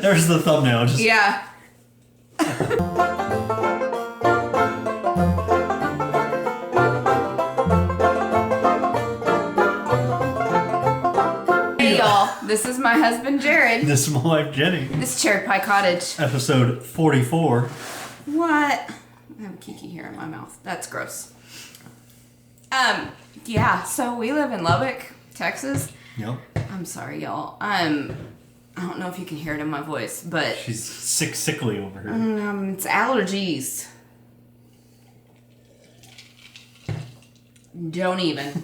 There's the thumbnail. Just... Yeah. Hey y'all, this is my husband Jared. This is my wife Jenny. This is CherryPieCottage. Episode 44. What? I have Kiki here in my mouth. That's gross. Yeah, so we live in Lubbock, Texas. Yep. I'm sorry, y'all. I don't know if you can hear it in my voice, but... She's sickly over here. It's allergies. Don't even.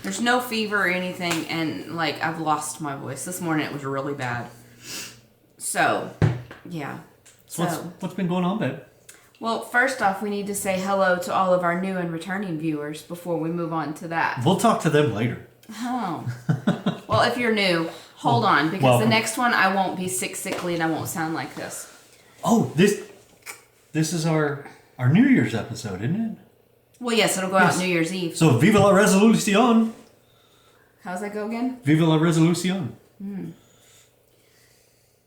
There's no fever or anything, and, like, I've lost my voice. This morning it was really bad. So, yeah. So what's been going on, babe? Well, first off, we need to say hello to all of our new and returning viewers before we move on to that. We'll talk to them later. Oh. Well, if you're new, hold on, because the next one I won't be sickly and I won't sound like this. Oh, this is our New Year's episode, isn't it? Well, yes, it'll go out New Year's Eve. So, viva la resolución. How's that go again? Viva la resolución.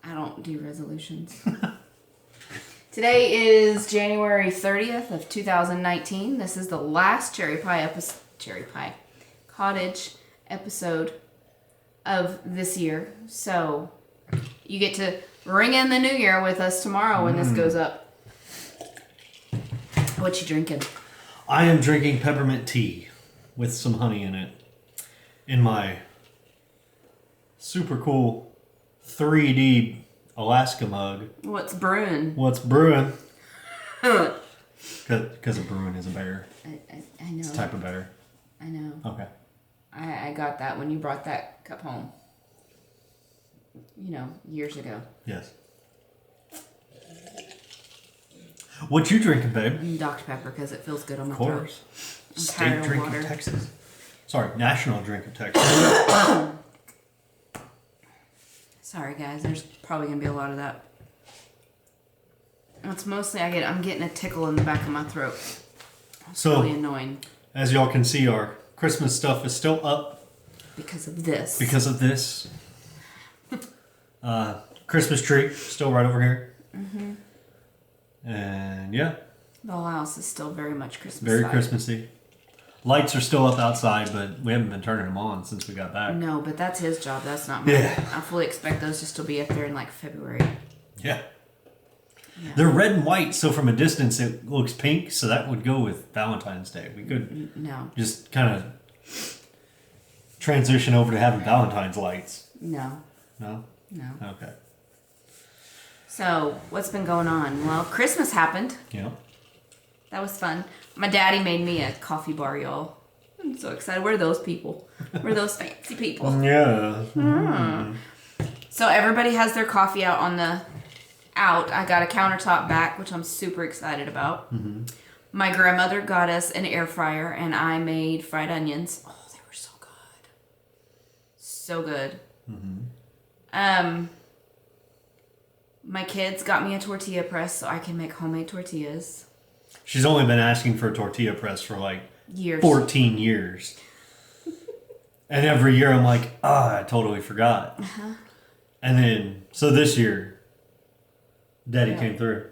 I don't do resolutions. Today is January 30th of 2019. This is the last CherryPieCottage episode of this year. So you get to ring in the new year with us tomorrow when this goes up. What you drinking? I am drinking peppermint tea with some honey in it in my super cool 3D Alaska mug. What's brewing? What's brewing? Because a bruin is a bear. I know. It's a type of bear. I know. Okay. I got that when you brought that cup home. You know, years ago. Yes. What you drinking, babe? Dr. Pepper, because it feels good on my throat. Of course. State drink water. of Texas. Sorry, national drink of Texas. Sorry, guys. There's probably going to be a lot of that. It's mostly I'm getting a tickle in the back of my throat. It's really annoying. As y'all can see, our Christmas stuff is still up. Because of this. Christmas tree still right over here. Mm-hmm. And yeah. The whole house is still very much Christmas. Very Christmassy. Lights are still up outside, but we haven't been turning them on since we got back. No, but that's his job. That's not mine. Yeah. I fully expect those to still be up there in like February. Yeah. They're red and white, so from a distance it looks pink, so that would go with Valentine's Day. We could just kind of transition over to having Valentine's lights. No. No? No. Okay. So, what's been going on? Well, Christmas happened. Yeah. That was fun. My daddy made me a coffee bar, y'all. I'm so excited. We're those people. We're those fancy people. Yeah. Mm. So everybody has their coffee out I got a countertop back, which I'm super excited about. Mm-hmm. My grandmother got us an air fryer, and I made fried onions. Oh, they were so good. So good. Mm-hmm. My kids got me a tortilla press so I can make homemade tortillas. She's only been asking for a tortilla press for like years. 14 years. And every year I'm like, I totally forgot. Uh-huh. And then, so this year, Daddy came through.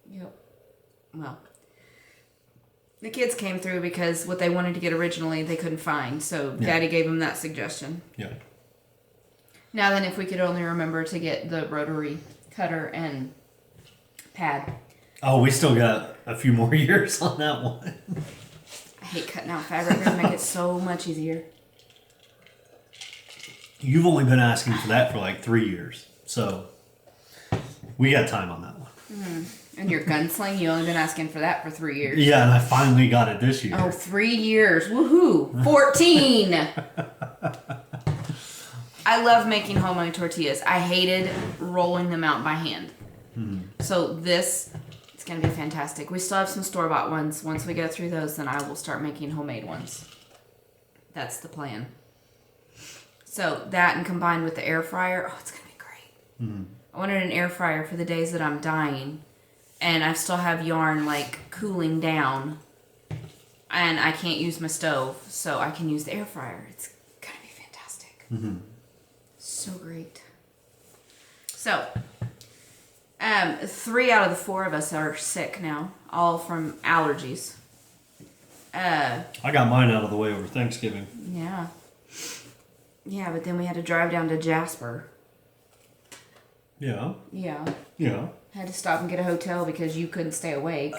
Yep. Well, the kids came through because what they wanted to get originally they couldn't find. So Daddy gave them that suggestion. Yeah. Now then, if we could only remember to get the rotary cutter and pad. Oh, we still got a few more years on that one. I hate cutting out fabric. They make it so much easier. You've only been asking for that for like 3 years. So, we got time on that one. Mm. And your gunsling, you only been asking for that for 3 years. Yeah, and I finally got it this year. Oh, 3 years. Woohoo. 14. I love making homemade tortillas. I hated rolling them out by hand. Mm-hmm. So it's going to be fantastic. We still have some store-bought ones. Once we go through those, then I will start making homemade ones. That's the plan. So that and combined with the air fryer, it's going to be great. Mm-hmm. I wanted an air fryer for the days that I'm dying. And I still have yarn like cooling down. And I can't use my stove, so I can use the air fryer. It's going to be fantastic. Mm-hmm. So great. So, 3 out of the 4 of us are sick now, all from allergies. I got mine out of the way over Thanksgiving. Yeah. Yeah, but then we had to drive down to Jasper. Yeah. Yeah. Yeah. Had to stop and get a hotel because you couldn't stay awake.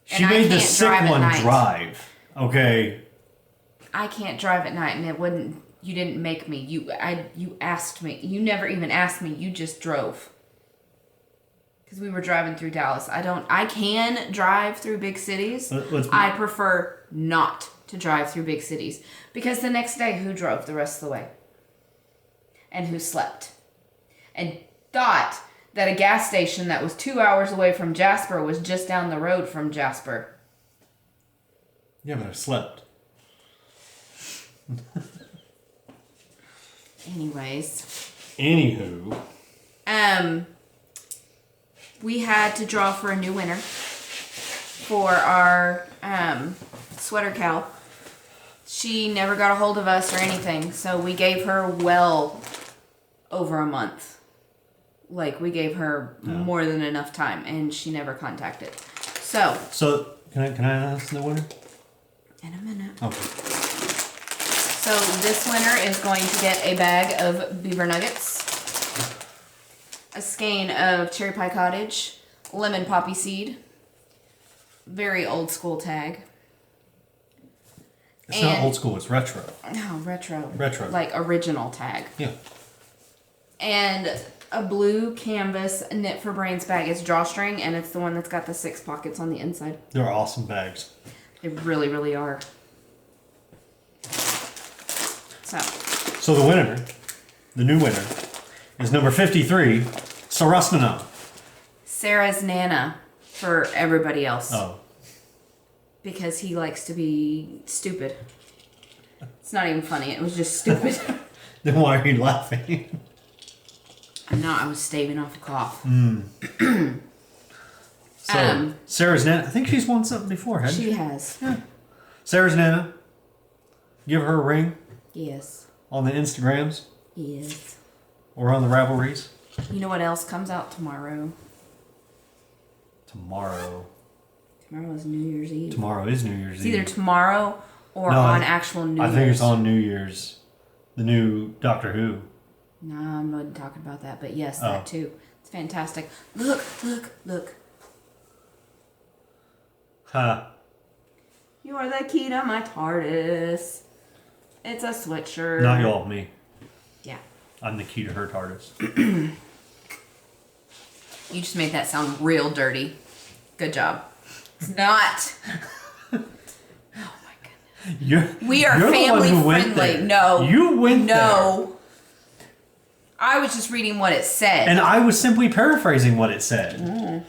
She made the sick one drive. Okay. I can't drive at night, and it wouldn't. You didn't make me. You asked me. You never even asked me. You just drove. Because we were driving through Dallas. I can drive through big cities. I prefer not to drive through big cities. Because the next day, who drove the rest of the way? And who slept? And thought that a gas station that was 2 hours away from Jasper was just down the road from Jasper. Yeah, but I slept. Anyways. Anywho. We had to draw for a new winner for our sweater cow. She never got a hold of us or anything, so we gave her well over a month. Like, we gave her more than enough time, and she never contacted. So can I ask the winner? In a minute. Okay. So this winner is going to get a bag of beaver nuggets, a skein of CherryPieCottage, lemon poppy seed, very old school tag. It's not old school, it's retro. No, retro. Retro. Like original tag. Yeah. And a blue canvas knit for brains bag. It's drawstring, and it's the one that's got the 6 pockets on the inside. They're awesome bags. They really, really are. So the winner, the new winner, is number 53, Sarasnana. Sarah's Nana for everybody else. Oh. Because he likes to be stupid. It's not even funny. It was just stupid. Then why are you laughing? I'm not. I was staving off a cough. So, Sarah's Nana, I think she's won something before, hasn't she? She has. Yeah. Sarah's Nana, give her a ring. Yes. On the Instagrams. Yes. Or on the Ravelries. You know what else comes out tomorrow? Tomorrow is New Year's Eve. Tomorrow is New Year's Eve. It's either tomorrow or on actual New Year's. I think it's on New Year's. The new Doctor Who. No, I'm not talking about that, but yes, that too. It's fantastic. Look. Ha. You are the key to my TARDIS. It's a sweatshirt. Not y'all, me. Yeah. I'm the key to her TARDIS. You just made that sound real dirty. Good job. It's not. Oh my goodness. We are family friendly. No. You went there. No. I was just reading what it said. And I was simply paraphrasing what it said.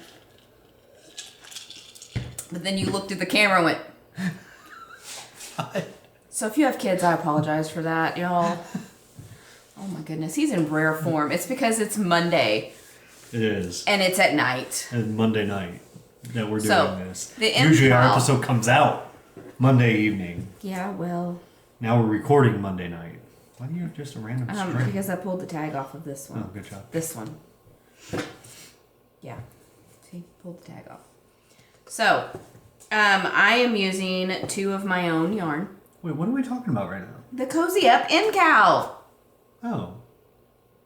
But then you looked at the camera and went. So if you have kids, I apologize for that, y'all. Oh my goodness, he's in rare form. It's because it's Monday. It is. And it's at night. And Monday night that we're doing this. Usually our episode comes out Monday evening. Yeah, well. Now we're recording Monday night. Why do you have just a random string? Because I pulled the tag off of this one. Oh, good job. This one. Yeah. See, pulled the tag off. So, I am using 2 of my own yarn. Wait, what are we talking about right now? The Cozy Up MCal. Oh.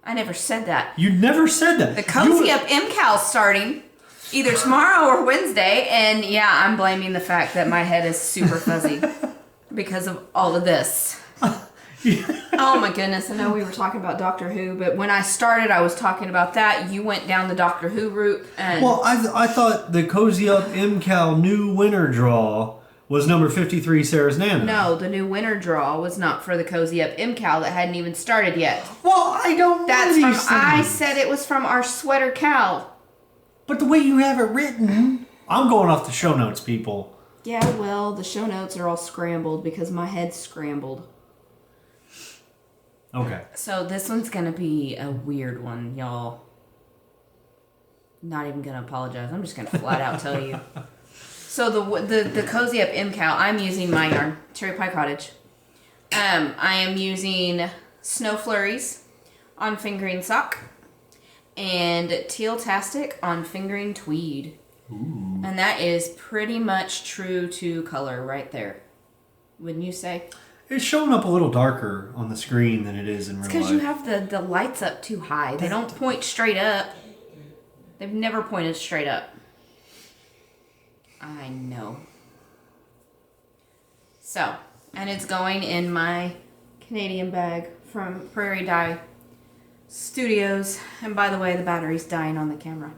I never said that. You never said that. The Cozy Up MCal starting either tomorrow or Wednesday, and yeah, I'm blaming the fact that my head is super fuzzy because of all of this. Oh my goodness, I know we were talking about Doctor Who, but when I started, I was talking about that. You went down the Doctor Who route. And well, I thought the Cozy Up MCal new winner draw was number 53, Sarah's Nana. No, the new winner draw was not for the Cozy Up MCal that hadn't even started yet. Well, I don't know these things. I said it was from our sweater cow. But the way you have it written, I'm going off the show notes, people. Yeah, well, the show notes are all scrambled because my head's scrambled. Okay. So this one's going to be a weird one, y'all. Not even going to apologize. I'm just going to flat out tell you. So the Cozy Up MCal, I'm using my yarn, CherryPieCottage. I am using Snow Flurries, on fingering sock. And Teal-tastic on fingering tweed. Ooh. And that is pretty much true to color right there. Wouldn't you say? It's showing up a little darker on the screen than it is in real life. Because you have the lights up too high. They don't point straight up. They've never pointed straight up. I know. So, and it's going in my Canadian bag from Prairie Dye Studios. And by the way, the battery's dying on the camera.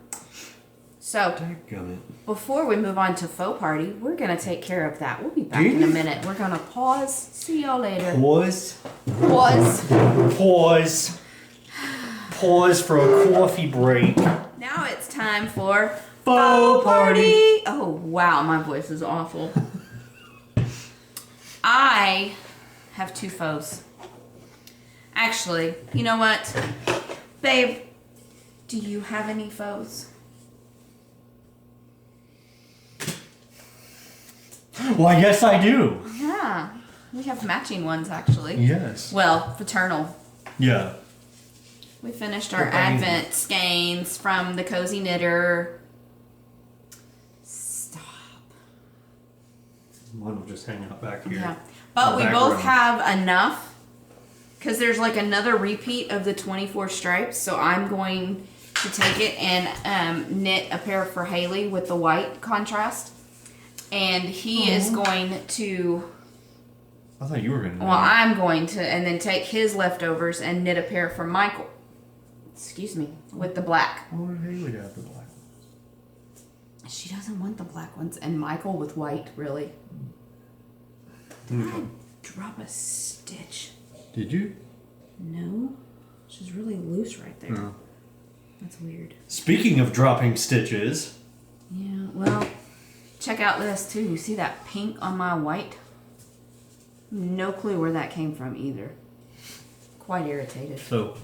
So, before we move on to faux party, we're going to take care of that. We'll be back in a minute. We're going to pause. See y'all later. Pause. Pause for a coffee break. Now it's time for faux party. Oh, wow. My voice is awful. I have 2 faux. Actually, you know what? Babe, do you have any faux? Well, yes, I do. Yeah. We have matching ones, actually. Yes. Well, fraternal. Yeah. We finished our Advent skeins from the Cozy Knitter. Stop. One will just hang out back here. Yeah. But we both have enough. Because there's like another repeat of the 24 stripes. So I'm going to take it and knit a pair for Haley with the white contrast. And he is going to... I thought you were going to. Well, I'm going to, and then take his leftovers and knit a pair for Michael. Excuse me, with the black. I wonder if Haley have the black ones. She doesn't want the black ones, and Michael with white, really. Did I drop a stitch? Did you? No. She's really loose right there. Oh. That's weird. Speaking of dropping stitches. Yeah, well, check out this, too. You see that pink on my white? No clue where that came from either. Quite irritated. So,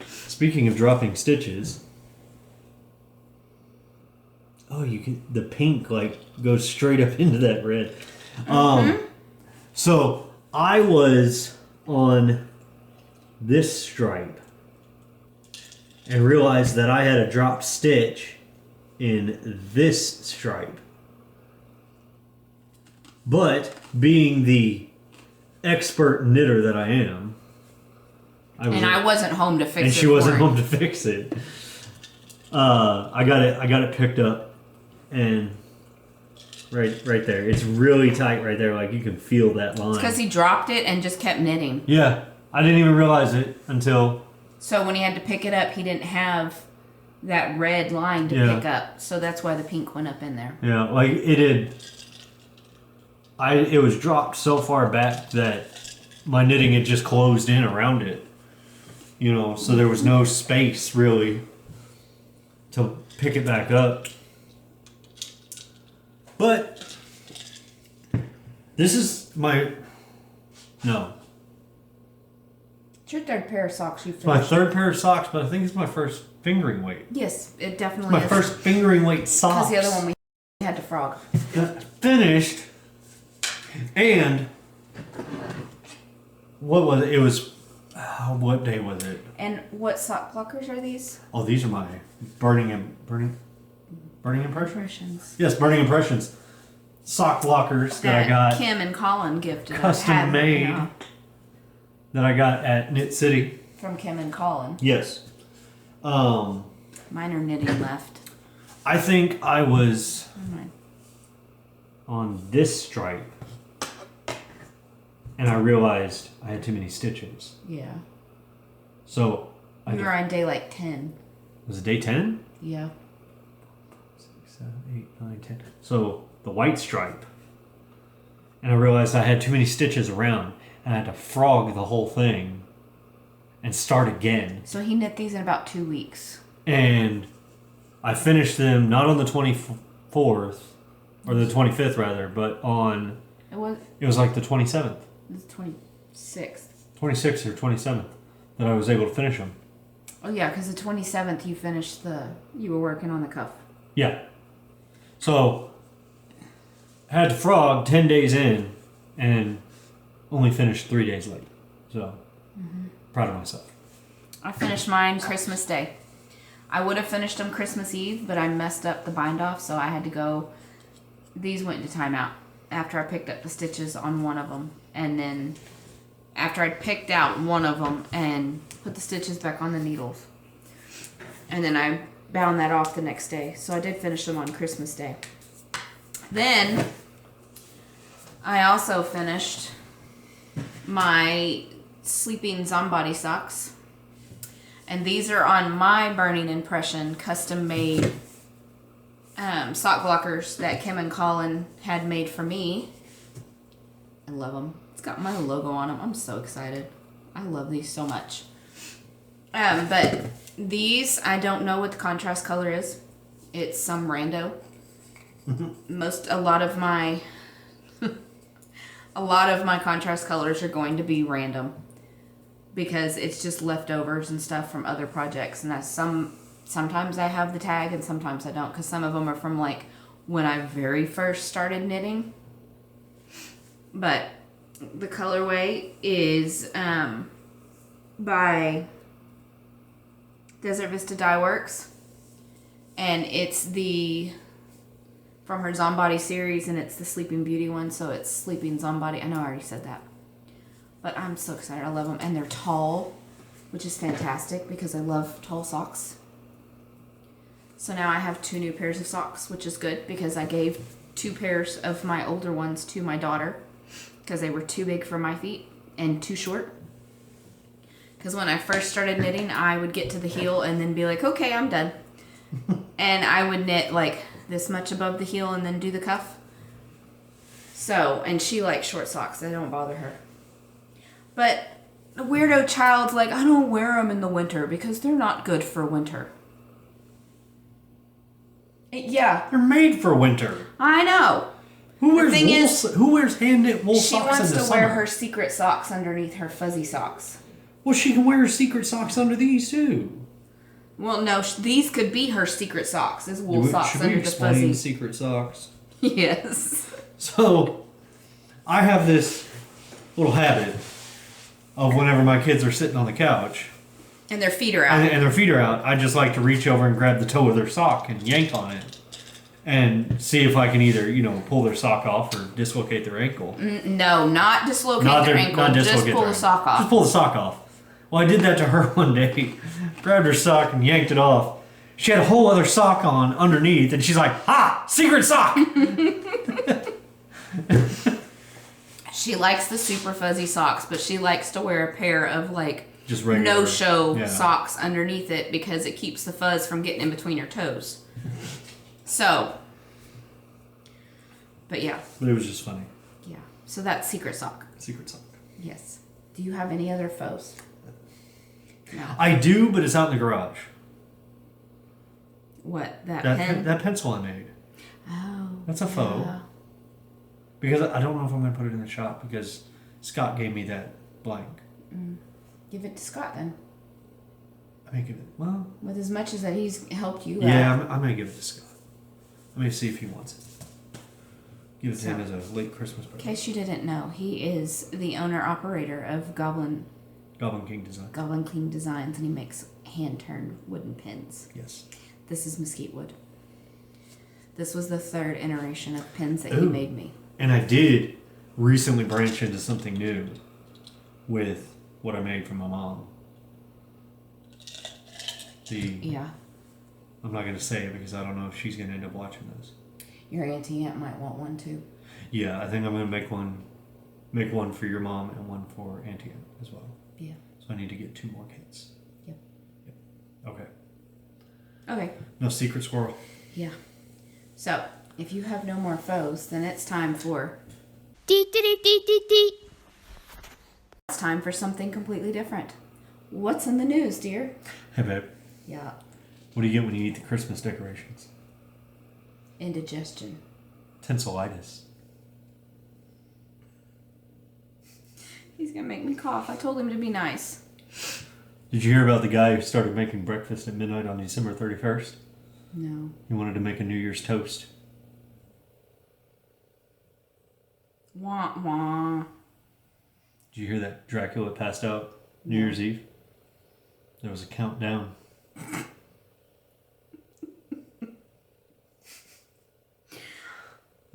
speaking of dropping stitches, oh, you can the pink like goes straight up into that red. So I was on this stripe and realized that I had a dropped stitch in this stripe, but being the expert knitter that I am, I wasn't home to fix it. And she wasn't home to fix it. I got it picked up, and right there, it's really tight right there. Like you can feel that line. It's because he dropped it and just kept knitting. Yeah, I didn't even realize it until. So when he had to pick it up, he didn't have that red line to pick up. So that's why the pink went up in there. Yeah, like it did. It was dropped so far back that my knitting had just closed in around it. You know, so there was no space really to pick it back up. But this is my It's your third pair of socks you finished. my third pair of socks, but I think it's my first fingering weight. Yes, it definitely My is. first fingering weight socks. Because the other one we had to frog. Got finished, and what was it? It was what day was it? And what sock pluckers are these? Oh, these are my burning impressions. Impressions. Yes, burning impressions. Sock blockers that I got Kim and Colin gifted. custom made that I got at Knit City. From Kim and Colin. Yes. Mine are knitting left. I think I was on this stripe, and I realized I had too many stitches. Yeah. So we were on day like 10. Was it day 10? Yeah. 6, 7, 8, 9, 10. So the white stripe. And I realized I had too many stitches around, and I had to frog the whole thing and start again. So he knit these in about 2 weeks. And I finished them not on the 24th, or the 25th rather, but on... It was like the 27th. It was 26th. 26th or 27th that I was able to finish them. Oh yeah, because the 27th you were working on the cuff. Yeah. So, I had to frog 10 days in and only finished 3 days late. So, proud of myself. I finished mine Christmas Day. I would have finished them Christmas Eve, but I messed up the bind off, so I had to go. These went into timeout after I picked up the stitches on one of them. And then after I'd picked out one of them and put the stitches back on the needles. And then I bound that off the next day. So I did finish them on Christmas Day. Then I also finished my Sleeping Zombody socks. And these are on my Burning Impression custom made sock blockers that Kim and Colin had made for me. I love them. It's got my logo on them. I'm so excited. I love these so much. But these, I don't know what the contrast color is. It's some rando. A lot of my contrast colors are going to be random because it's just leftovers and stuff from other projects, and that's sometimes I have the tag and sometimes I don't, because some of them are from like when I very first started knitting. But the colorway is by Desert Vista Dye Works, and it's from her Zombody series, and it's the Sleeping Beauty one, so it's Sleeping Zombody. I know I already said that, but I'm so excited. I love them, and they're tall, which is fantastic because I love tall socks. So now I have 2 new pairs of socks, which is good because I gave 2 pairs of my older ones to my daughter because they were too big for my feet and too short. Because when I first started knitting, I would get to the heel and then be like, okay, I'm done. And I would knit like this much above the heel and then do the cuff. So, and she likes short socks. They don't bother her. But the weirdo child's like, I don't wear them in the winter because they're not good for winter. Yeah. They're made for winter. I know. Who wears hand-knit wool socks in the summer? She wants to wear her secret socks underneath her fuzzy socks. Well, she can wear her secret socks under these, too. Well, no, these could be her secret socks. This wool socks Should under we the explain fuzzy. secret socks? Yes. So, I have this little habit of whenever my kids are sitting on the couch And their feet are out. and their feet are out, I just like to reach over and grab the toe of their sock and yank on it and see if I can either, pull their sock off or dislocate their ankle. No, not dislocate their ankle. Just pull the sock off. Just pull the sock off. Well, I did that to her one day. Grabbed her sock and yanked it off. She had a whole other sock on underneath, and she's like, secret sock! She likes the super fuzzy socks, but she likes to wear a pair of just regular no-show socks underneath it because it keeps the fuzz from getting in between her toes. So, but yeah. But it was just funny. Yeah. So that's secret sock. Secret sock. Yes. Do you have any other faux? No. I do, but it's out in the garage. What? That pen? That pencil I made. Oh. That's a faux. Yeah. Because I don't know if I'm going to put it in the shop because Scott gave me that blank. Give it to Scott then. I may give it, well... With as much as that he's helped you Yeah, I'm going to give it to Scott. Let me see if he wants it. Give it to him as a late Christmas present. In case you didn't know, he is the owner-operator of Goblin King Design. Goblin King Designs, and he makes hand-turned wooden pins. Yes. This is mesquite wood. This was the 3rd iteration of pins that he made me. And I did recently branch into something new with what I made for my mom. Yeah. I'm not going to say it because I don't know if she's going to end up watching this. Your Auntie Aunt might want one too. Yeah, I think I'm going to make one for your mom and one for Auntie Aunt as well. Yeah. So I need to get 2 more kits. Yep. Okay. No secret squirrel. Yeah. So, if you have no more faux, then it's time for... It's time for something completely different. What's in the news, dear? Hey, babe. Yeah. What do you get when you eat the Christmas decorations? Indigestion. Tonsillitis. He's gonna make me cough. I told him to be nice. Did you hear about the guy who started making breakfast at midnight on December 31st? No. He wanted to make a New Year's toast. Wah, wah. Did you hear that Dracula passed out New Year's Eve? There was a countdown.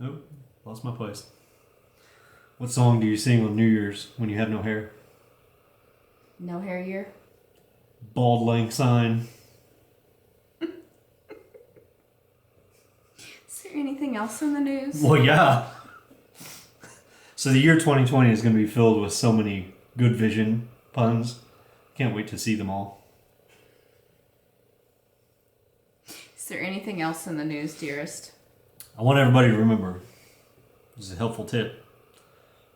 Oh, lost my place. What song do you sing on New Year's when you have no hair? No hair year? Bald Lang Syne. Is there anything else in the news? Well, yeah. So the year 2020 is going to be filled with so many good vision puns. Can't wait to see them all. Is there anything else in the news, dearest? I want everybody to remember, this is a helpful tip.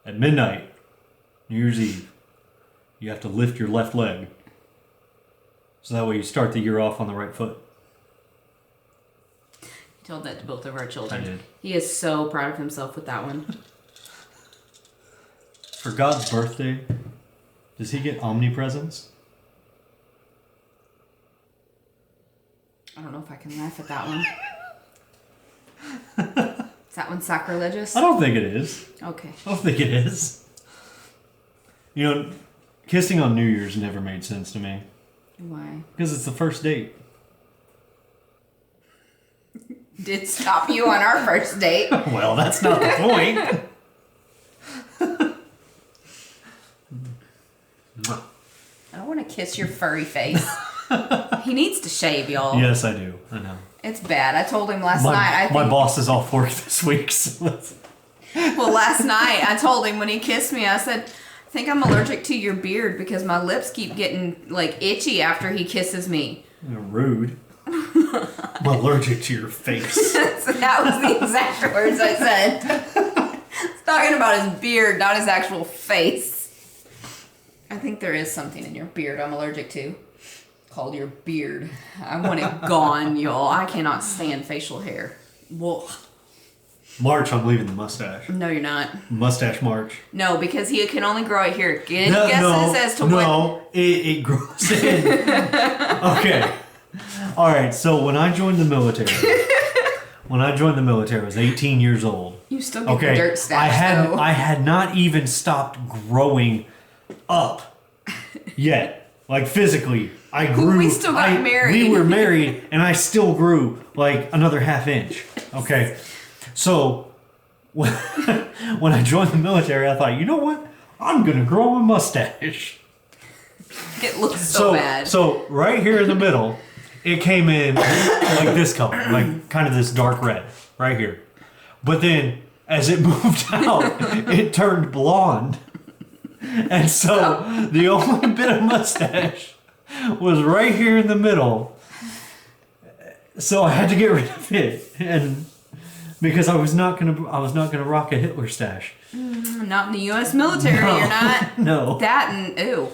At midnight, New Year's Eve, you have to lift your left leg. So that way you start the year off on the right foot. He told that to both of our children. I did. He is so proud of himself with that one. For God's birthday, does he get omnipresence? I don't know if I can laugh at that one. Is that one sacrilegious? I don't think it is. Okay. I don't think it is. You know, kissing on New Year's never made sense to me. Why? Because it's the first date. Did stop you on our first date. Well, that's not the point. I don't want to kiss your furry face. He needs to shave, y'all. Yes, I do. I know. It's bad. I told him last night. My boss is off work this week. So well, last night I told him when he kissed me, I said, I think I'm allergic to your beard because my lips keep getting like itchy after he kisses me. You're rude. I'm allergic to your face. So that was the exact words I said. It's talking about his beard, not his actual face. I think there is something in your beard I'm allergic to. Called your beard. I want it gone, y'all. I cannot stand facial hair. Whoa. March, I'm leaving the mustache. No, you're not. Mustache March. No, because he can only grow it here. Get any guesses as to what? No, it grows in. Okay. All right, so when I joined the military, I was 18 years old. You still get the dirt stash, I had not even stopped growing up yet. Like physically, I grew. We still got married. We were married, and I still grew like another half inch. Okay, so when I joined the military, I thought, you know what? I'm gonna grow a mustache. It looks so bad. So right here in the middle, it came in like this color, like kind of this dark red, right here. But then, as it moved out, it turned blonde. And so the only bit of mustache was right here in the middle. So I had to get rid of it, and because I was not gonna rock a Hitler stash. Not in the U.S. military, No, you're not. No. That and ew.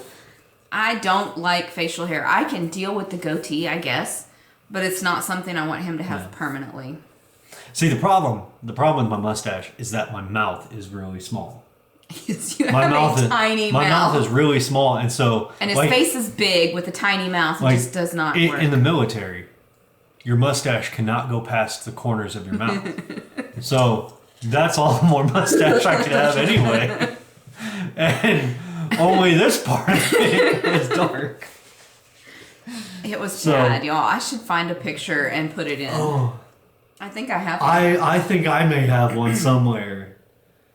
I don't like facial hair. I can deal with the goatee, I guess, but it's not something I want him to have permanently. See, the problem with my mustache is that my mouth is really small. You have a tiny mouth. My mouth is really small, and so... And his face is big with a tiny mouth. It just does not work. In the military, your mustache cannot go past the corners of your mouth. So, that's all the more mustache I could have anyway. And only this part of it is dark. It was bad, y'all. I should find a picture and put it in. Oh, I think I have one. I think I may have one somewhere.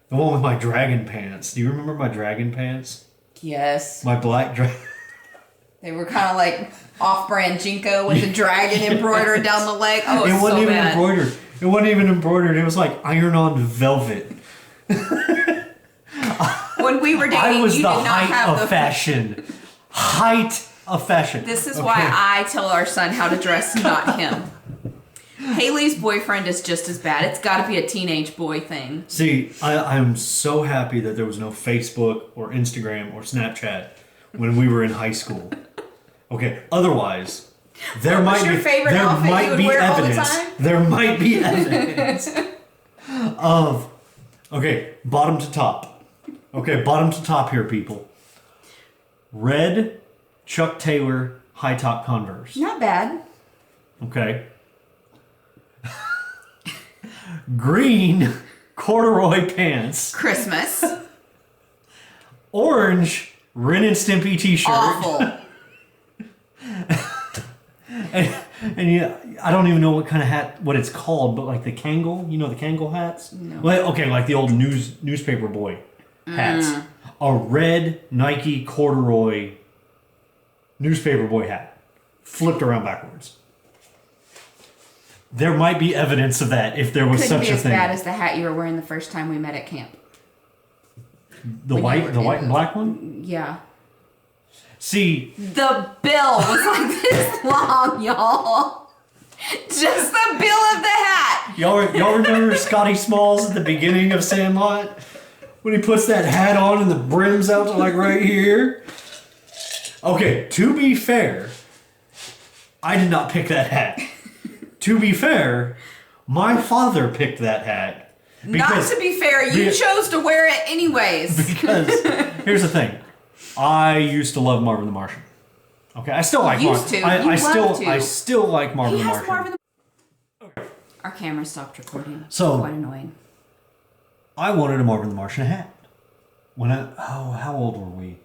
The one with my dragon pants. Do you remember my dragon pants? Yes. My black dragon. They were kind of like off-brand Jinko with the dragon embroidered down the leg. Oh, it wasn't even embroidered. It wasn't even embroidered. It was like iron-on velvet. When we were dating, I was you the did not height have of fashion. Height of fashion. This is why I tell our son how to dress, not him. Haley's boyfriend is just as bad. It's got to be a teenage boy thing. See, I'm so happy that there was no Facebook or Instagram or Snapchat when we were in high school. Okay, otherwise, there might be evidence. There might be evidence of bottom to top. Okay, bottom to top here, people. Red Chuck Taylor high top Converse. Not bad. Okay. Green corduroy pants. Christmas. Orange Ren and Stimpy t-shirt. Awful. And yeah, I don't even know what kind of hat, what it's called, but like the Kangol, you know the Kangol hats? No. Well, okay, like the old newspaper boy hats. A red Nike corduroy newspaper boy hat, flipped around backwards. There might be evidence of that if there was Couldn't such be a as thing. bad as the hat you were wearing the first time we met at camp. The white and black one? Yeah. See, The bill was like this long, y'all. Just the bill of the hat. y'all remember Scotty Smalls at the beginning of Sandlot? When he puts that hat on and the brim's out to like right here? Okay, to be fair, I did not pick that hat. To be fair, my father picked that hat. Not to be fair, you chose to wear it anyways. Because, here's the thing. I used to love Marvin the Martian. Okay, I still like Marvin. I still like Marvin the Martian. Our camera stopped recording. So, quite annoying. I wanted a Marvin the Martian hat. How old were we?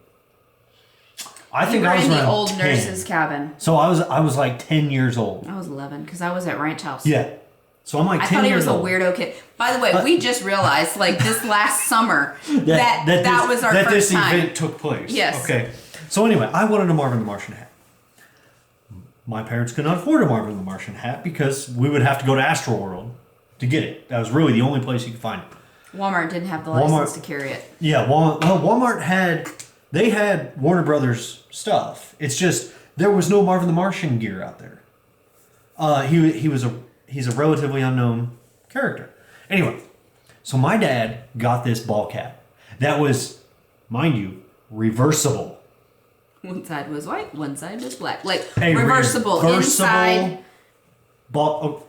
I think I was in the around old 10. nurse's cabin. So I was like 10 years old. I was 11 because I was at Ranch House. Yeah. So I'm like 10 I thought he years was a old. weirdo kid. By the way, we just realized, like this last summer, that was our first this time. event took place. Yes. Okay. So anyway, I wanted a Marvin the Martian hat. My parents could not afford a Marvin the Martian hat because we would have to go to Astroworld to get it. That was really the only place you could find it. Walmart didn't have the license to carry it. Yeah, Walmart had Warner Brothers stuff. It's just there was no Marvin the Martian gear out there. He's a relatively unknown character. Anyway, so my dad got this ball cap that was, mind you, reversible. One side was white, one side was black. Like A reversible inside. Ball.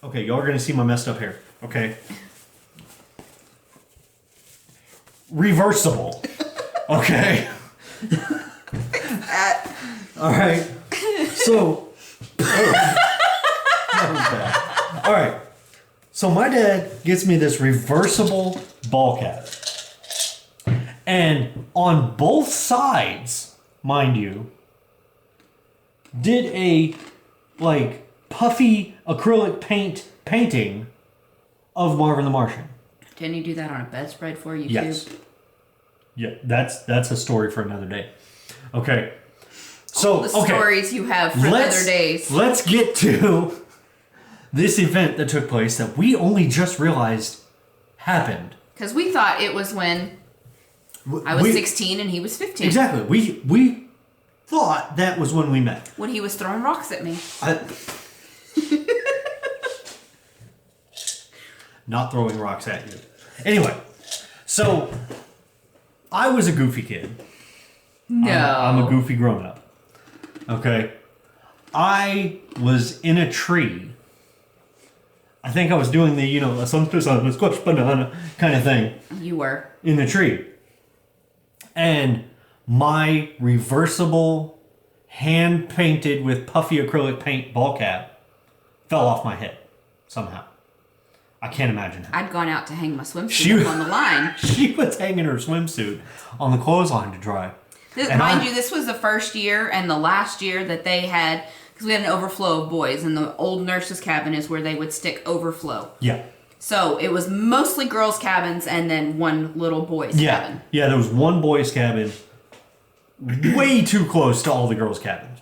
Oh, okay, y'all are gonna see my messed up hair. Okay. Reversible. Okay. All right. So. That was bad. All right. So my dad gets me this reversible ball cap. And on both sides, mind you, did a like puffy acrylic painting of Marvin the Martian. Didn't you do that on a bedspread for you Yes. too? Yeah, that's a story for another day. Okay. So All the stories you have for other days. Let's get to this event that took place that we only just realized happened. Because we thought it was when I was 16 and he was 15. Exactly. We thought that was when we met. When he was throwing rocks at me. Not throwing rocks at you. Anyway, so I was a goofy kid. No. I'm a goofy grown-up. Okay. I was in a tree. I think I was doing the, some squash banana kind of thing. You were. In the tree. And my reversible, hand-painted with puffy acrylic paint ball cap fell off my head somehow. I can't imagine how. I'd gone out to hang my swimsuit up on the line. She was hanging her swimsuit on the clothesline to dry. Mind you, this was the first year and the last year that they had, because we had an overflow of boys, and the old nurse's cabin is where they would stick overflow. Yeah. So it was mostly girls' cabins and then one little boys' cabin. Yeah, there was one boys' cabin way too close to all the girls' cabins.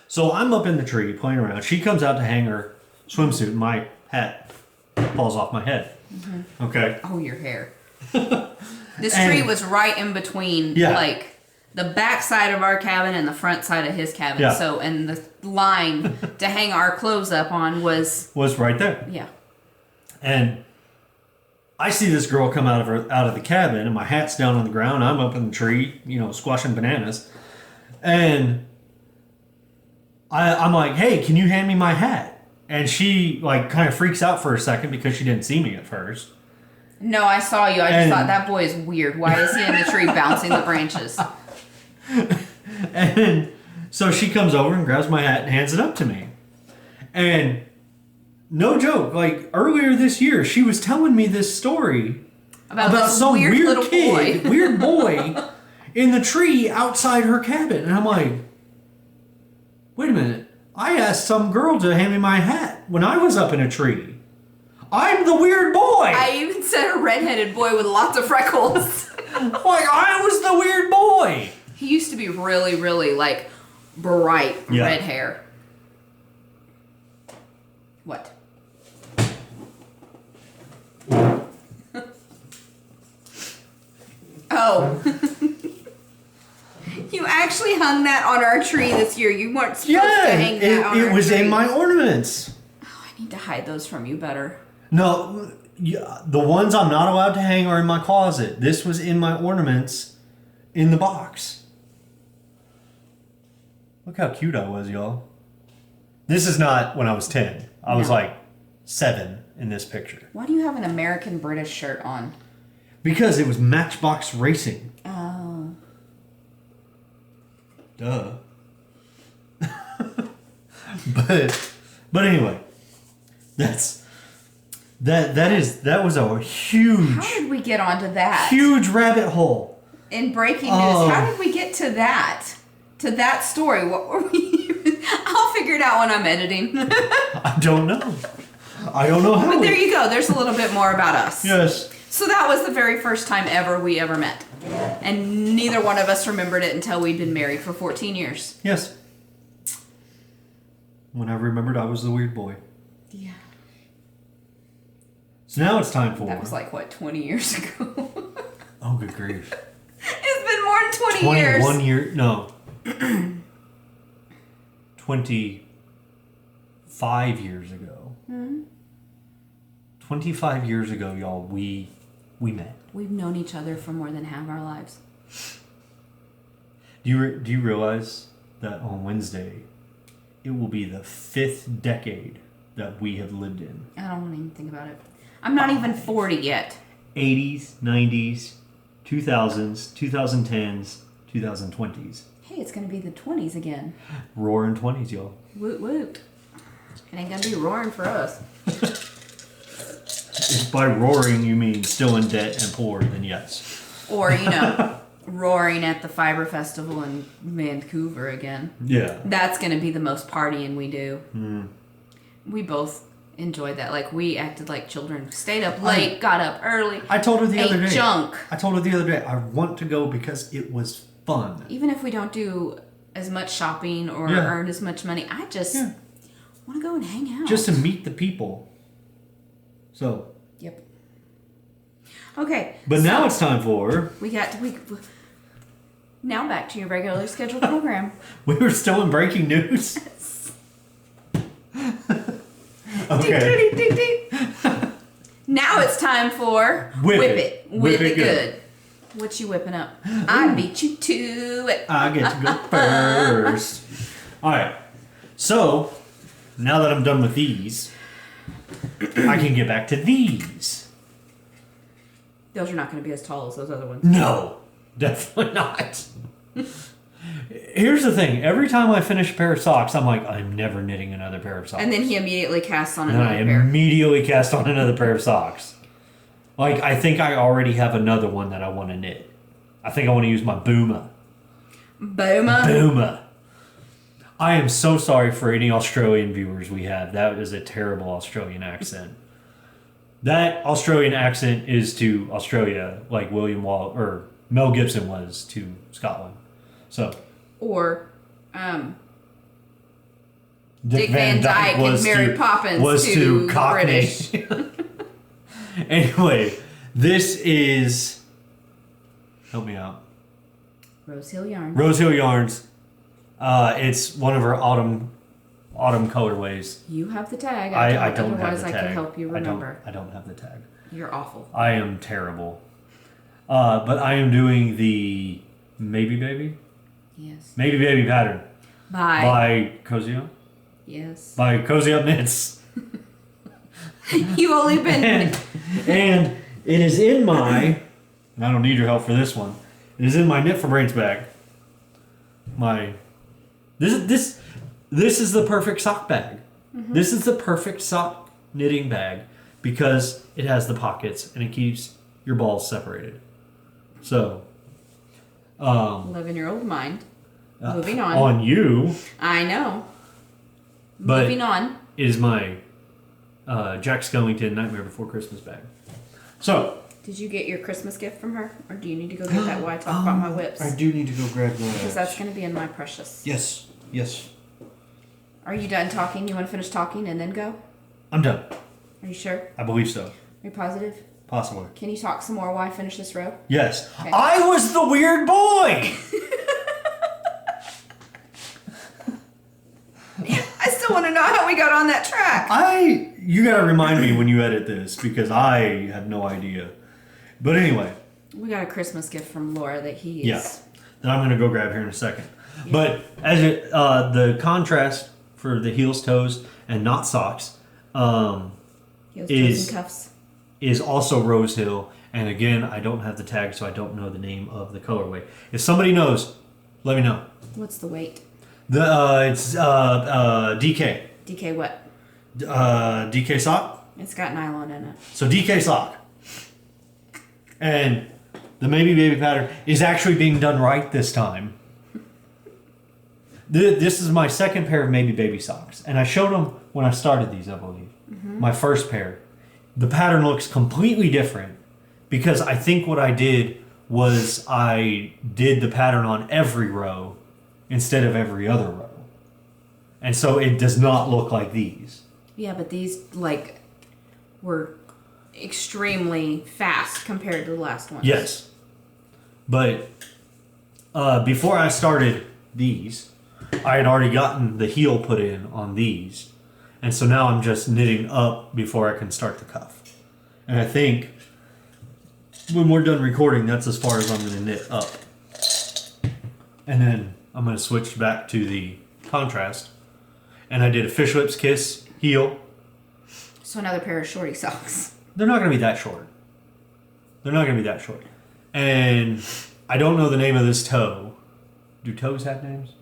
So I'm up in the tree playing around. She comes out to hang her swimsuit, and my hat falls off my head. Mm-hmm. Okay. Oh, your hair. This tree was right in between, like, the back side of our cabin and the front side of his cabin. Yeah. So, and the line to hang our clothes up on was right there. Yeah. And I see this girl come out of the cabin, and my hat's down on the ground. I'm up in the tree, squashing bananas. And I'm like, hey, can you hand me my hat? And she, like, kind of freaks out for a second because she didn't see me at first. No, I saw you. I just thought, that boy is weird. Why is he in the tree bouncing the branches? And so she comes over and grabs my hat and hands it up to me. And no joke, like, earlier this year, she was telling me this story about some weird kid, weird boy in the tree outside her cabin. And I'm like, wait a minute. I asked some girl to hand me my hat when I was up in a tree. I'm the weird boy. I even said a redheaded boy with lots of freckles. Like, I was the weird boy. He used to be really, really, like, bright red hair. What? Oh. You actually hung that on our tree this year. You weren't supposed to hang that on our tree. It was in my ornaments. Oh, I need to hide those from you better. No, the ones I'm not allowed to hang are in my closet. This was in my ornaments in the box. Look how cute I was, y'all. This is not when I was 10. I was like 7 in this picture. Why do you have an American British shirt on? Because it was Matchbox Racing. Oh. Duh. but anyway, that was a huge. How did we get onto that? Huge rabbit hole. In breaking news, how did we get to that? To that story? What were we? I'll figure it out when I'm editing. I don't know. I don't know how. But there you go. There's a little bit more about us. Yes. So that was the very first time we ever met. And neither one of us remembered it until we'd been married for 14 years. Yes. When I remembered I was the weird boy. Yeah. So now it's time for... That was like, what, 20 years ago? Oh, good grief. It's been more than 20 years. 21 years. No. 25 years ago. Mm-hmm. 25 years ago, y'all, we met. We've known each other for more than half our lives. Do you realize that on Wednesday, it will be the 5th decade that we have lived in? I don't even think about it. I'm not even 40 yet. 80s, 90s, 2000s, 2010s, 2020s. Hey, it's going to be the 20s again. Roaring 20s, y'all. Woot woot. It ain't going to be roaring for us. If by roaring you mean still in debt and poor, then yes. Or, roaring at the Fiber Festival in Vancouver again. Yeah. That's going to be the most partying we do. Mm. We both enjoyed that. Like, we acted like children. Stayed up late, got up early. I told her the other day. Junk. I told her the other day, I want to go because it was fun. Even if we don't do as much shopping or earn as much money, I just want to go and hang out. Just to meet the people. So. Yep. Okay. But now it's time for... Now back to your regularly scheduled program. We were still in breaking news? Okay. Ding, ding, ding, ding. Now it's time for Whip it. Whip it good. What you whipping up? I beat you to it. I get to go first. All right. So, now that I'm done with these, I can get back to these. Those are not going to be as tall as those other ones. No, definitely not. Here's the thing. Every time I finish a pair of socks, I'm like, I'm never knitting another pair of socks. And then he immediately casts on and another pair. Immediately cast on another pair of socks. Like, I think I already have another one that I want to knit. I think I want to use my Booma. Booma. I am so sorry for any Australian viewers we have. That is a terrible Australian accent. That Australian accent is to Australia like Mel Gibson was to Scotland. So. Or Dick Van Dyke and Mary Poppins was to Cockney. British. Anyway, this is... Help me out. Rose Hill Yarns. Rose Hill Yarns. It's one of our autumn colorways. You have the tag. I don't have Otherwise, the tag. I can help you remember. I don't have the tag. You're awful. I am terrible. But I am doing the Maybe Baby? Yes. Maybe Baby pattern. By Cozy Up? Yes. By Cozy Up Knits. You've only been... and it is in my... And I don't need your help for this one. It is in my Knit for Brains bag. This is the perfect sock bag. Mm-hmm. This is the perfect sock knitting bag because it has the pockets and it keeps your balls separated. So, 11-year-old mind. Moving on. On you. I know. But moving on. It is my Jack Skellington Nightmare Before Christmas bag. So. Did you get your Christmas gift from her? Or do you need to go get that while I talk about my whips? I do need to go grab that. Because that's going to be in my precious. Yes. Yes. Are you done talking? You want to finish talking and then go? I'm done. Are you sure? I believe so. Are you positive? Possibly. Can you talk some more while I finish this row? Yes. Okay. I was the weird boy! I still want to know how we got on that track. You gotta remind me when you edit this because I have no idea. But anyway. We got a Christmas gift from Laura that he is. Yeah. That I'm gonna go grab here in a second. Yeah. But as the contrast for the heels, toes, and not socks heels, toes, and cuffs is also Rose Hill. And again, I don't have the tag, so I don't know the name of the colorway. If somebody knows, let me know. What's the weight? It's DK. DK what? DK sock. It's got nylon in it. So DK sock. And the maybe baby pattern is actually being done right this time. This is my second pair of maybe baby socks, and I showed them when I started these, I believe. Mm-hmm. My first pair. The pattern looks completely different because I think what I did was I did the pattern on every row instead of every other row. And so it does not look like these. Yeah, but these, were extremely fast compared to the last ones. Yes. But before I started these, I had already gotten the heel put in on these. And so now I'm just knitting up before I can start the cuff. And I think when we're done recording, that's as far as I'm going to knit up. And then I'm going to switch back to the contrast. And I did a Fish Lips Kiss heel. So another pair of shorty socks. They're not going to be that short. They're not going to be that short. And I don't know the name of this toe. Do toes have names?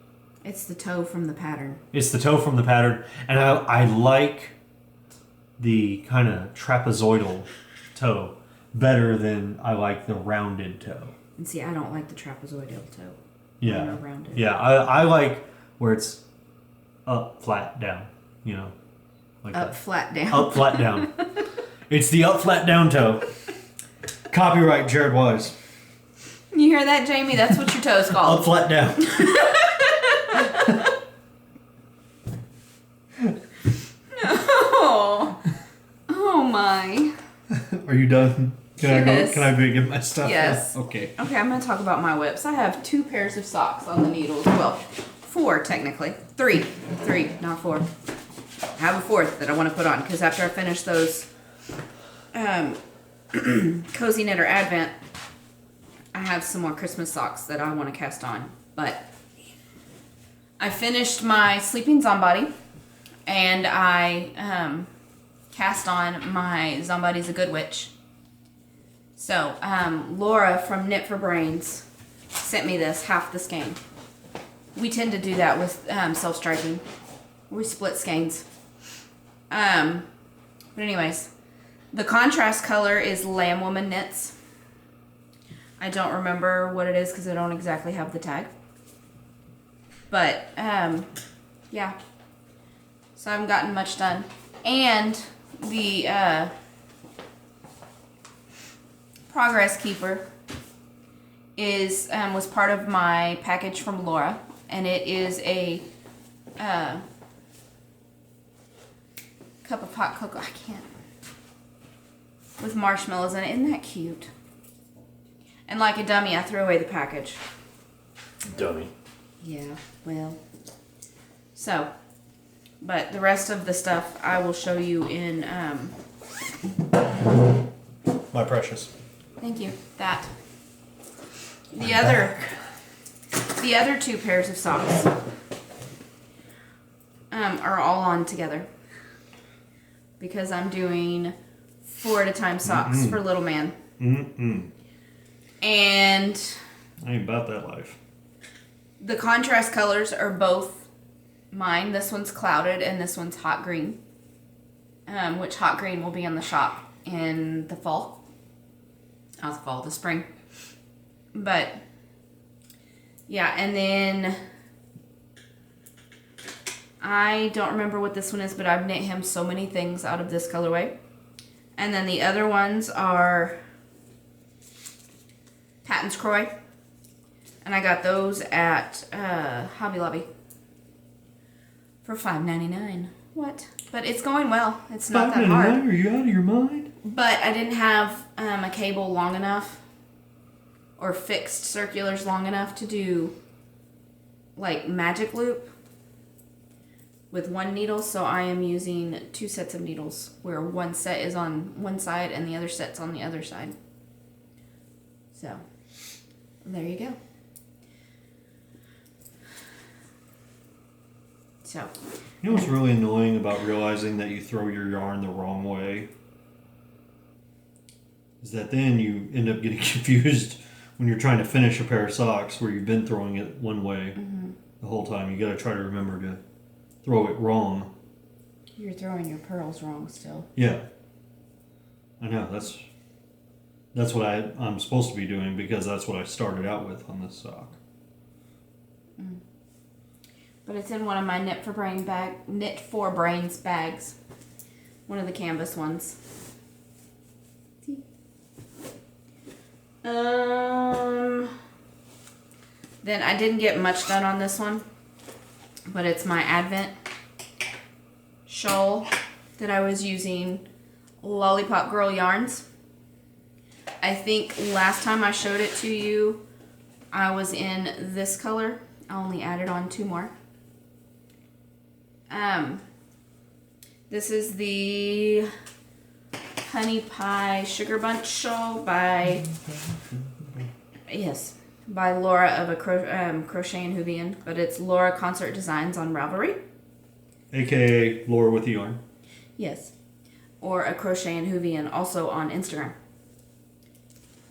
It's the toe from the pattern. It's the toe from the pattern. And I like the kind of trapezoidal toe better than I like the rounded toe. And see, I don't like the trapezoidal toe. Yeah. Rounded. Yeah, I like where it's up, flat, down. Like up, that. Flat, down. Up, flat, down. It's the up, flat, down toe. Copyright Jared Wise. You hear that, Jamie? That's what your toe's called. Up, flat, down. Oh my. Are you done? Can Yes. I go get my stuff? Yes. Now? Okay. Okay, I'm going to talk about my whips. I have 2 pairs of socks on the needles. Well, 4 technically. 3, not 4. I have a 4th that I want to put on because after I finish those Cozy Knitter Advent, I have some more Christmas socks that I want to cast on. But I finished my Sleeping Zombody and I cast on my Zombody's a Good Witch. So, Laura from Knit for Brains sent me this, half the skein. We tend to do that with self-striping. We split skeins. But anyways, the contrast color is Lamb Woman Knits. I don't remember what it is because I don't exactly have the tag. But, yeah. So I haven't gotten much done. And the Progress Keeper is was part of my package from Laura, and it is a cup of hot cocoa. I can't. With marshmallows in it. Isn't that cute? And like a dummy, I threw away the package. Dummy. Yeah, well. So, but the rest of the stuff I will show you in My precious. Thank you. That. The other 2 pairs of socks are all on together because I'm doing 4 at a time socks for little man. And I ain't about that life. the contrast colors are both mine. This one's clouded and this one's hot green. Which hot green will be in the shop in the fall. Not the fall, the spring. But, yeah, and then I don't remember what this one is, but I've knit him so many things out of this colorway. And then the other ones are Patton's Croy. And I got those at Hobby Lobby for $5.99. What? But it's going well. It's not that hard. Are you out of your mind? But I didn't have a cable long enough or fixed circulars long enough to do like magic loop with one needle, so I am using 2 sets of needles where one set is on one side and the other set's on the other side. So there you go. So you know what's really annoying about realizing that you throw your yarn the wrong way is that then you end up getting confused when you're trying to finish a pair of socks where you've been throwing it one way the whole time. You got to try to remember to throw it wrong. You're throwing your pearls wrong still. Yeah, I know. That's what I'm supposed to be doing because that's what I started out with on this sock. But it's in one of my Knit for Brains bags. One of the canvas ones. Then I didn't get much done on this one, but it's my Advent shawl that I was using Lollipop Girl yarns. I think last time I showed it to you, I was in this color. I only added on 2 more. This is the Honey Pie Sugar Bunch shawl by Laura of a Crochet and Hoovian, but it's Laura Concert Designs on Ravelry. AKA Laura with the yarn. Yes. Or a Crochet and Hoovian, also on Instagram.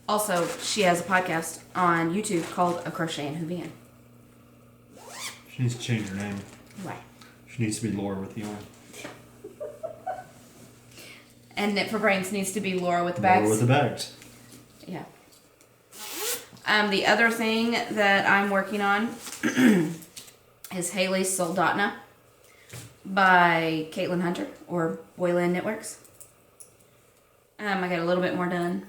Also, she has a podcast on YouTube called A Crochet and Hoovian. She needs to change her name. Why? She needs to be Laura with the yarn. And Knit for Brains needs to be Laura with the bags. Laura with the bags. Yeah. The other thing that I'm working on is Haley's Soldotna by Caitlin Hunter or Boyland Knitworks. I got a little bit more done.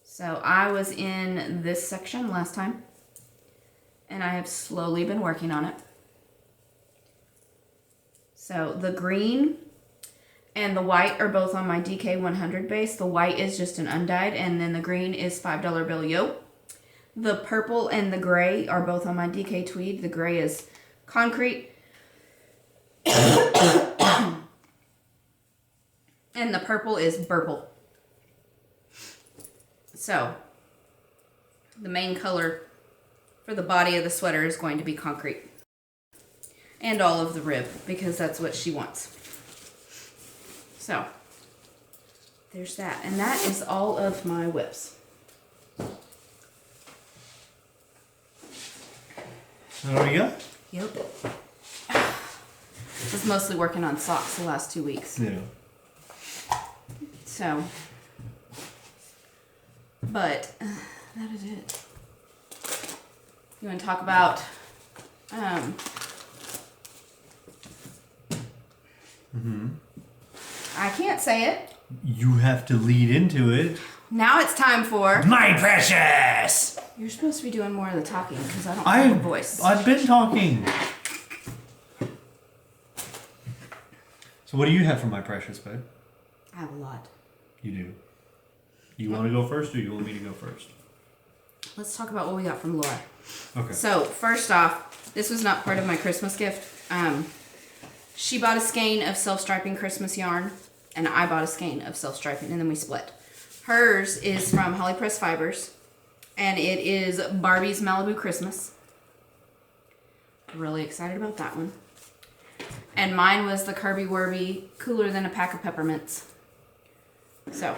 So I was in this section last time, and I have slowly been working on it. So the green and the white are both on my DK100 base. The white is just an undyed, and then the green is $5 bill yoke. The purple and the gray are both on my DK tweed. The gray is concrete. And the purple is burple. So the main color for the body of the sweater is going to be concrete. And all of the rib, because that's what she wants. So, there's that. And that is all of my whips. Is that all you got? Yep. Was mostly working on socks the last 2 weeks. Yeah. So, but that is it. You want to talk about I can't say it. You have to lead into it. Now it's time for My Precious! You're supposed to be doing more of the talking because I don't have a voice. I've been talking. So what do you have for My Precious, babe? I have a lot. You do. You want to go first or you want me to go first? Let's talk about what we got from Laura. Okay. So, first off, this was not part of my Christmas gift. She bought a skein of self-striping Christmas yarn, and I bought a skein of self-striping, and then we split. Hers is from Holly Press Fibers, and it is Barbie's Malibu Christmas. Really excited about that one. And mine was the Kirby Werby Cooler Than a Pack of Peppermints. So,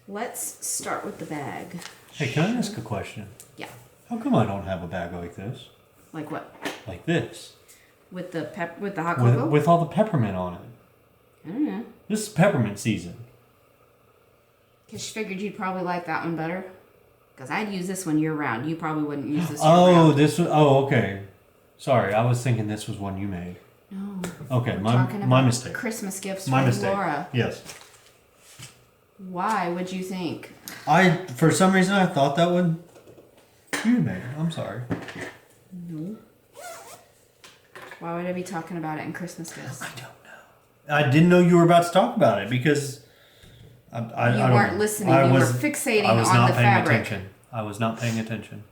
let's start with the bag. Hey, can I ask a question? Yeah. How come I don't have a bag like this? Like what? Like this. With the hot cocoa? With all the peppermint on it. I don't know. This is peppermint season. Because she figured you'd probably like that one better. Because I'd use this one year round. You probably wouldn't use this year Oh, round. this was. Oh, okay. Sorry, I was thinking this was one you made. No. Okay, We're my talking my about mistake. Christmas gifts My from mistake. Laura. Yes. Why would you think? For some reason I thought that would you made it. I'm sorry. No. Why would I be talking about it in Christmas gifts? I don't know. I didn't know you were about to talk about it because I You don't weren't know. listening. You were fixating I was on not the paying fabric. attention. I was not paying attention.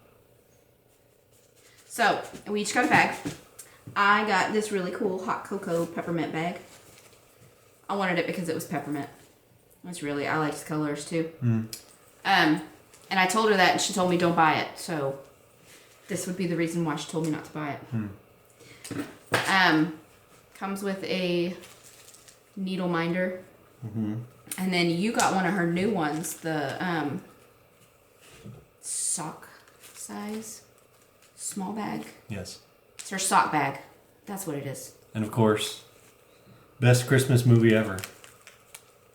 So, we each got a bag. I got this really cool hot cocoa peppermint bag. I wanted it because it was peppermint. I liked the colors too. And I told her that and she told me don't buy it. So, this would be the reason why she told me not to buy it. Comes with a needle minder. And then you got one of her new ones, the sock size small bag. Yes. It's her sock bag. That's what it is. And of course, best Christmas movie ever.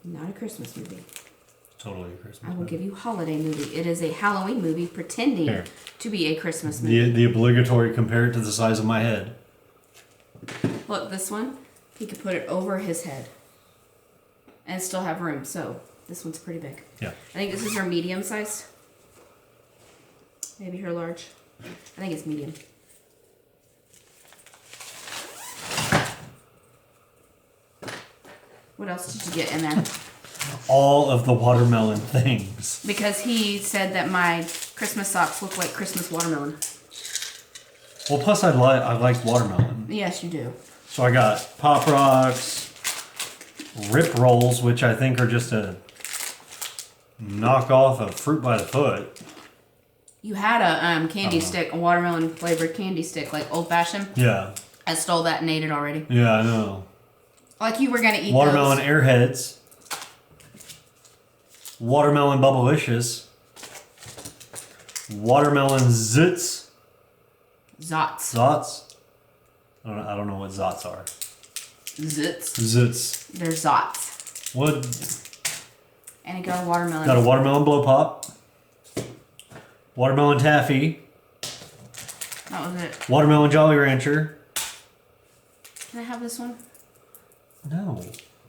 Not a Christmas movie. Totally a Christmas I will movie. give you holiday movie. It is a Halloween movie pretending Here. to be a Christmas movie. The obligatory compare it to the size of my head. Look, this one, he could put it over his head and still have room. So this one's pretty big. Yeah. I think this is her medium size. Maybe her large. I think it's medium. What else did you get in there? All of the watermelon things. Because he said that my Christmas socks look like Christmas watermelon. Well, plus I like watermelon. Yes, you do. So I got Pop Rocks, Rip Rolls, which I think are just a knockoff of Fruit by the Foot. You had a candy stick, a watermelon flavored candy stick, like old fashioned. Yeah. I stole that and ate it already. Yeah, I know. Like you were gonna eat Watermelon those. Airheads. Watermelon Bubblicious. Watermelon Zits. Zots. Zots. I don't know what Zots are. Zits. Zits. They're Zots. What? And it got a watermelon. Got a watermelon blow pop. Watermelon taffy. That was it. Watermelon Jolly Rancher. Can I have this one? No.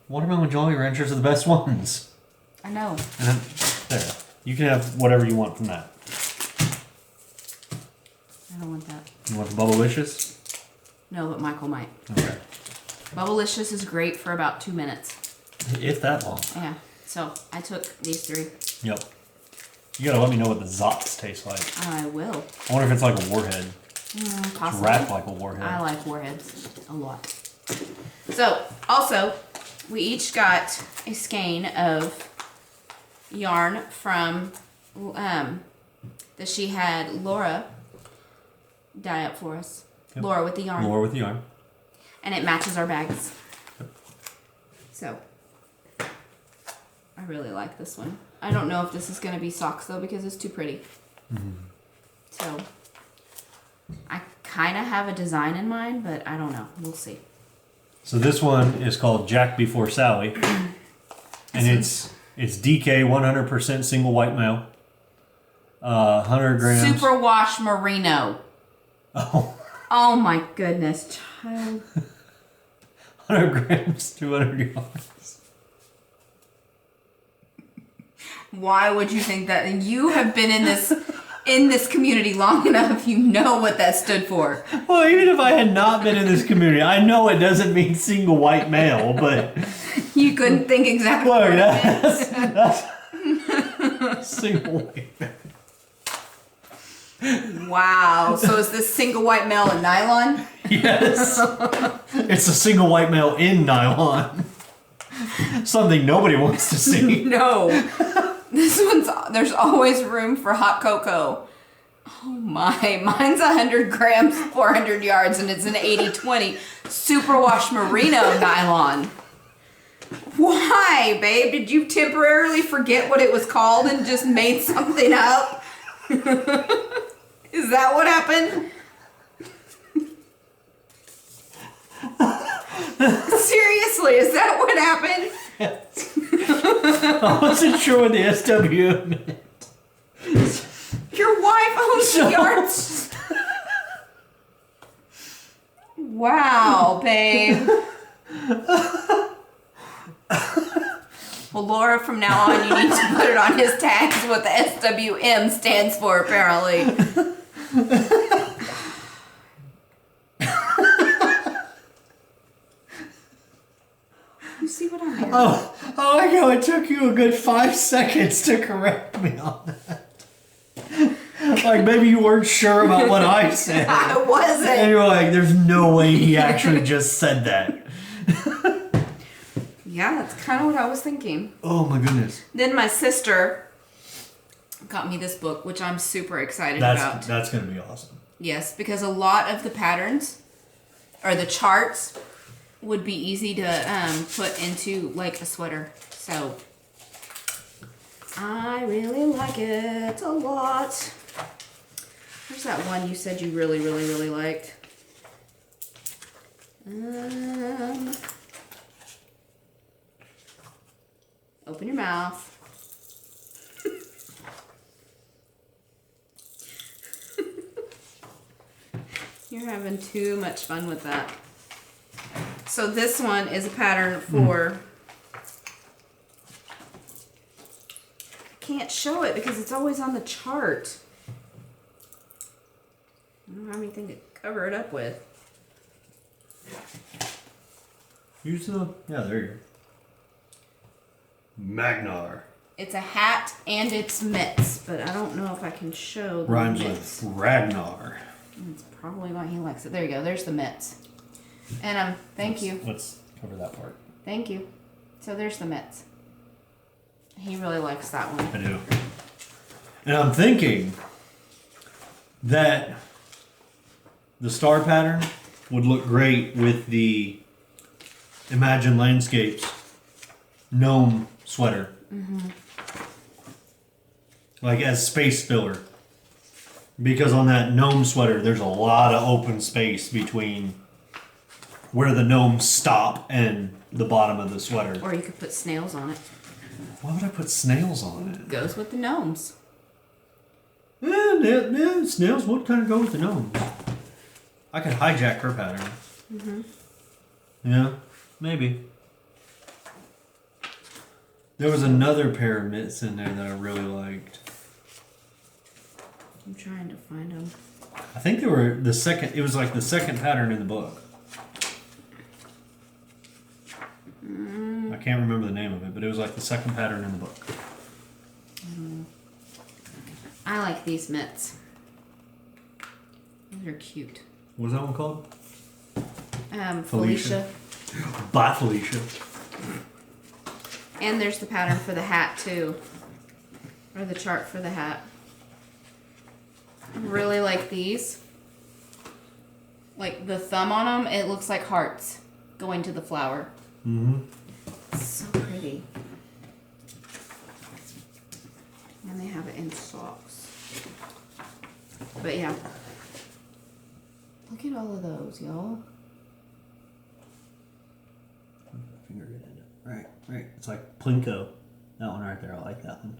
Watermelon Jolly Ranchers are the best ones. I know. And then, there. You can have whatever you want from that. I don't want that. You want the Bubblicious? No, but Michael might. Okay. Bubblicious is great for about 2 minutes. If that long. Yeah. So I took these 3. Yep. You gotta let me know what the Zots taste like. I will. I wonder if it's like a warhead. It's Possibly. wrapped like a warhead. I like warheads a lot. So, also, we each got a skein of yarn from that she had Laura dye up for us. Yep. Laura with the yarn. More with the yarn. And it matches our bags. So, I really like this one. I don't know if this is going to be socks though because it's too pretty. So, I kind of have a design in mind, but I don't know. We'll see. So this one is called Jack Before Sally. And it's DK 100% single white male. 100 grams. Superwash merino. Oh. Oh my goodness, child. 100 grams, 200 yards. Why would you think that? And you have been in this community long enough, you know what that stood for. Well, even if I had not been in this community, I know it doesn't mean single white male, but You couldn't think exactly look, what it that's single white male. meant. Wow. So is this single white male in nylon? Yes. It's a single white male in nylon. Something nobody wants to see. No. This one's, there's always room for hot cocoa. Oh my. Mine's 100 grams, 400 yards, and it's an 80-20 superwash merino nylon. Why, babe? Did you temporarily forget what it was called and just made something up? Is that what happened? Seriously, is that what happened? I wasn't sure what the SW meant. Your wife owns the yard. Wow, babe. Well, Laura, from now on, you need to put it on his tags what the SWM stands for, apparently. You see what I'm hearing? Oh, I know. It took you a good 5 seconds to correct me on that. Like, maybe you weren't sure about what I said. I wasn't. And you're like, there's no way he actually just said that. Yeah, that's kind of what I was thinking. Oh, my goodness. Then my sister got me this book, which I'm super excited about. That's going to be awesome. Yes, because a lot of the patterns, or the charts, would be easy to put into, like, a sweater. So, I really like it a lot. There's that one you said you really, really, really liked. Open your mouth. You're having too much fun with that. So this one is a pattern for... I can't show it because it's always on the chart. I don't have anything to cover it up with. Use the... Yeah, there you go. Magnar. It's a hat and it's mitts, but I don't know if I can show the Rhymes mitts. with Ragnar. That's probably why he likes it. There you go. There's the mitts. And thank you. Let's cover that part. Thank you. So there's the mitts. He really likes that one. I do. And I'm thinking that the star pattern would look great with the Imagine Landscapes gnome sweater. Like as space filler. Because on that gnome sweater, there's a lot of open space between where the gnomes stop and the bottom of the sweater. Or you could put snails on it. Why would I put snails on it? Goes with the gnomes. Yeah, snails would kind of go with the gnomes. I could hijack her pattern. Yeah, maybe. There was another pair of mitts in there that I really liked. I'm trying to find them. I think they were the second. It was like the second pattern in the book. I can't remember the name of it, but it was like the second pattern in the book. I like these mitts. Those are cute. What was that one called? Felicia. Bye, Felicia. And there's the pattern for the hat too. Or the chart for the hat. I really like these. Like the thumb on them, it looks like hearts going to the flower. It's so pretty. And they have it in socks. But yeah. Look at all of those, y'all. Finger it in it. Right. It's like Plinko. That one right there. I like that one.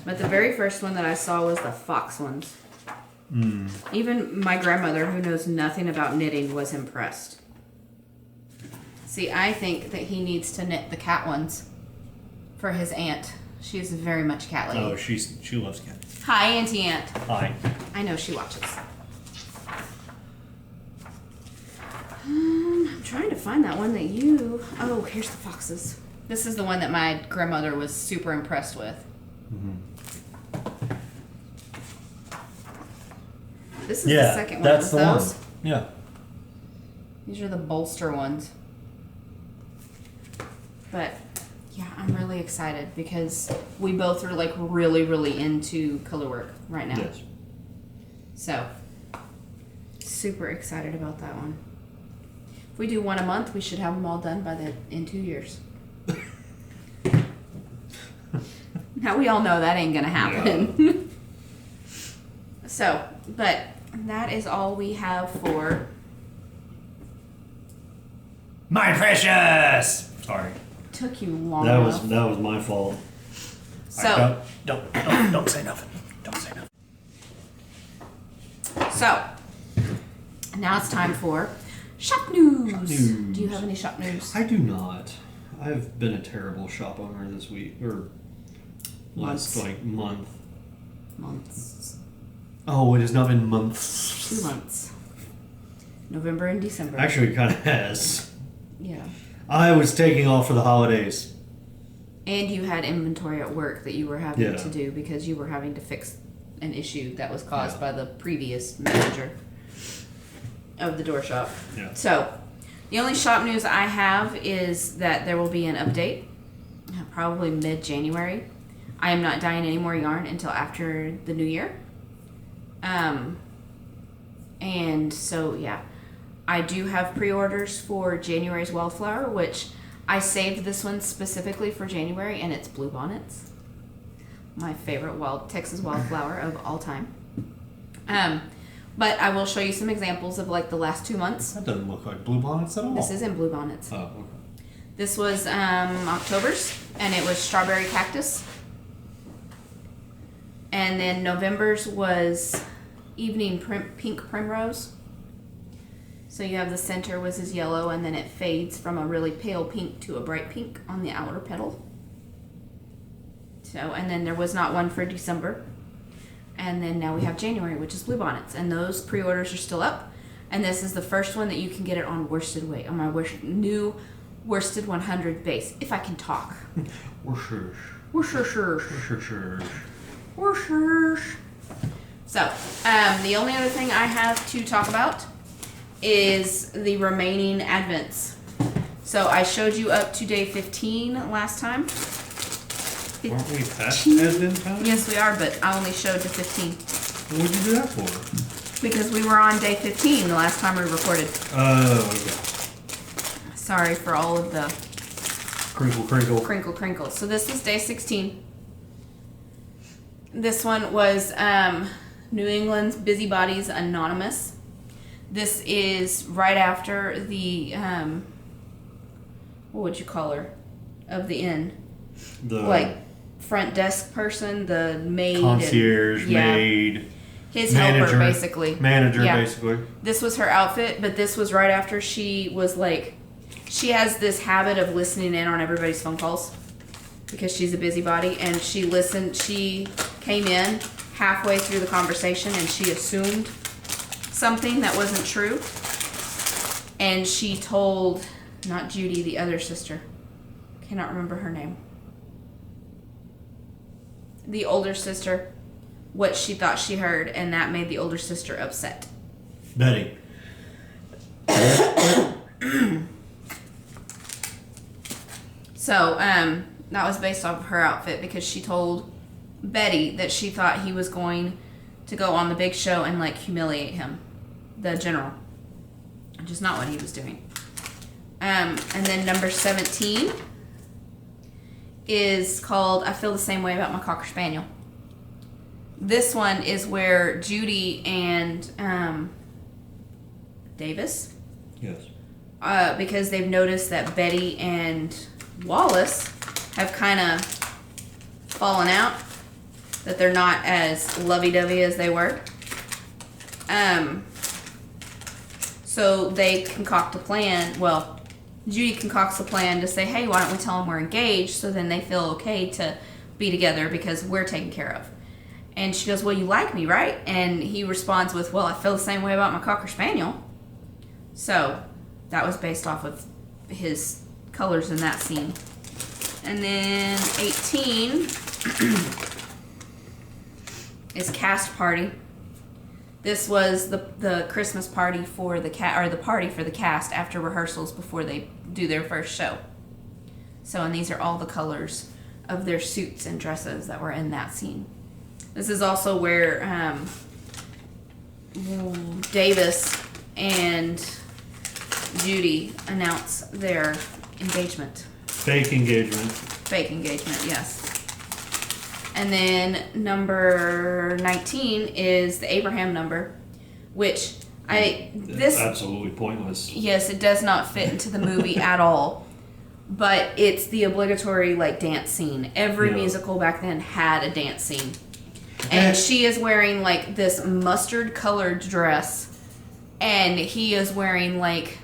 But the very first one that I saw was the fox ones. Even my grandmother, who knows nothing about knitting, was impressed. See, I think that he needs to knit the cat ones for his aunt. She's very much cat lady. Oh, she loves cats. Hi, Auntie Aunt. Hi. I know she watches. I'm trying to find that one that you... Oh, here's the foxes. This is the one that my grandmother was super impressed with. This is the second one. That's the those. one. Yeah. These are the bolster ones. But yeah, I'm really excited because we both are like really, really into color work right now. Yes. So, super excited about that one. If we do one a month, we should have them all done in 2 years. Now we all know that ain't gonna happen. Yeah. So, but that is all we have for My precious. Sorry. took you long That enough. was my fault. So Don't say nothing. Don't say nothing. So now it's time for shop news. Do you have any shop news? I do not. I've been a terrible shop owner this week, or last month. Months. Oh, it has not been months. 2 months. November and December. Actually, it kind of has. Yeah. I was taking off for the holidays. And you had inventory at work that you were having to do because you were having to fix an issue that was caused by the previous manager of the door shop. Yeah. So, the only shop news I have is that there will be an update, probably mid-January. I am not dyeing any more yarn until after the new year. And so, yeah. I do have pre-orders for January's wildflower, which I saved this one specifically for January, and it's bluebonnets. My favorite Texas wildflower of all time. But I will show you some examples of like the last 2 months. That doesn't look like bluebonnets at all. This isn't bluebonnets. Oh, okay. This was October's, and it was strawberry cactus. And then November's was evening pink primrose. So you have the center was his yellow, and then it fades from a really pale pink to a bright pink on the outer petal. So, and then there was not one for December. And then now we have January, which is bluebonnets, and those pre-orders are still up. And this is the first one that you can get it on worsted weight, on my new worsted 100 base, if I can talk. Worshers. So, the only other thing I have to talk about is the remaining Advents. So I showed you up to day 15 last time. Aren't we past Advent time? Yes, we are, but I only showed to 15. What did you do that for? Because we were on day 15 the last time we recorded. Oh, okay. Sorry for all of the crinkle. So this is day 16. This one was New England's Busybodies Anonymous. This is right after the, what would you call her? Of the inn. The front desk person, the maid. Concierge, maid. His helper, basically. Manager, basically. This was her outfit, but this was right after she was like, she has this habit of listening in on everybody's phone calls because she's a busybody, and she came in halfway through the conversation and she assumed something that wasn't true, and she told, not Judy, the other sister, cannot remember her name, the older sister, what she thought she heard, and that made the older sister upset. Betty. So that was based off of her outfit, because she told Betty that she thought he was going to go on the big show and like humiliate him, the general, which is not what he was doing. And then number 17 is called I Feel the Same Way About My Cocker Spaniel. This one is where Judy and Davis, yes, because they've noticed that Betty and Wallace have kind of fallen out, that they're not as lovey-dovey as they were. So they concoct a plan. Well, Judy concocts a plan to say, hey, why don't we tell them we're engaged, so then they feel okay to be together because we're taken care of. And she goes, well, you like me, right? And he responds with, well, I feel the same way about my Cocker Spaniel. So that was based off of his colors in that scene. And then 18 is Cast Party. This was the Christmas party for the the party for the cast after rehearsals before they do their first show. So, and these are all the colors of their suits and dresses that were in that scene. This is also where Davis and Judy announce their engagement. Fake engagement. Fake engagement, yes. And then number 19 is the Abraham number, which It's absolutely pointless. Yes, it does not fit into the movie at all. but it's the obligatory like dance scene. Every Yeah. musical back then had a dance scene. And she is wearing like this mustard colored dress, and he is wearing like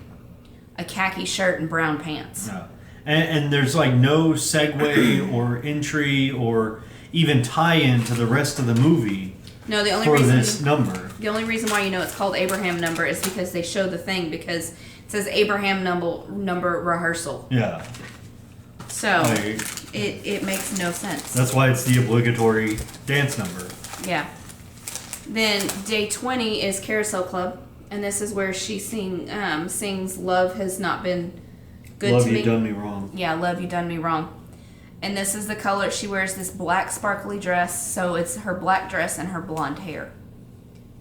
a khaki shirt and brown pants. Yeah. And there's like no segue or entry or even tie-in to the rest of the movie. No, the only for reason this number. The only reason why you know it's called Abraham number is because they show the thing, because it says Abraham number rehearsal. Yeah. So Like, it makes no sense. that's why it's the obligatory dance number. Yeah. Then day 20 is Carousel Club, and this is where she sings "Love Has Not Been Good Love to You Me." Done Me Wrong. Yeah, "Love You Done Me Wrong." And this is the color. She wears this black sparkly dress, so it's her black dress and her blonde hair.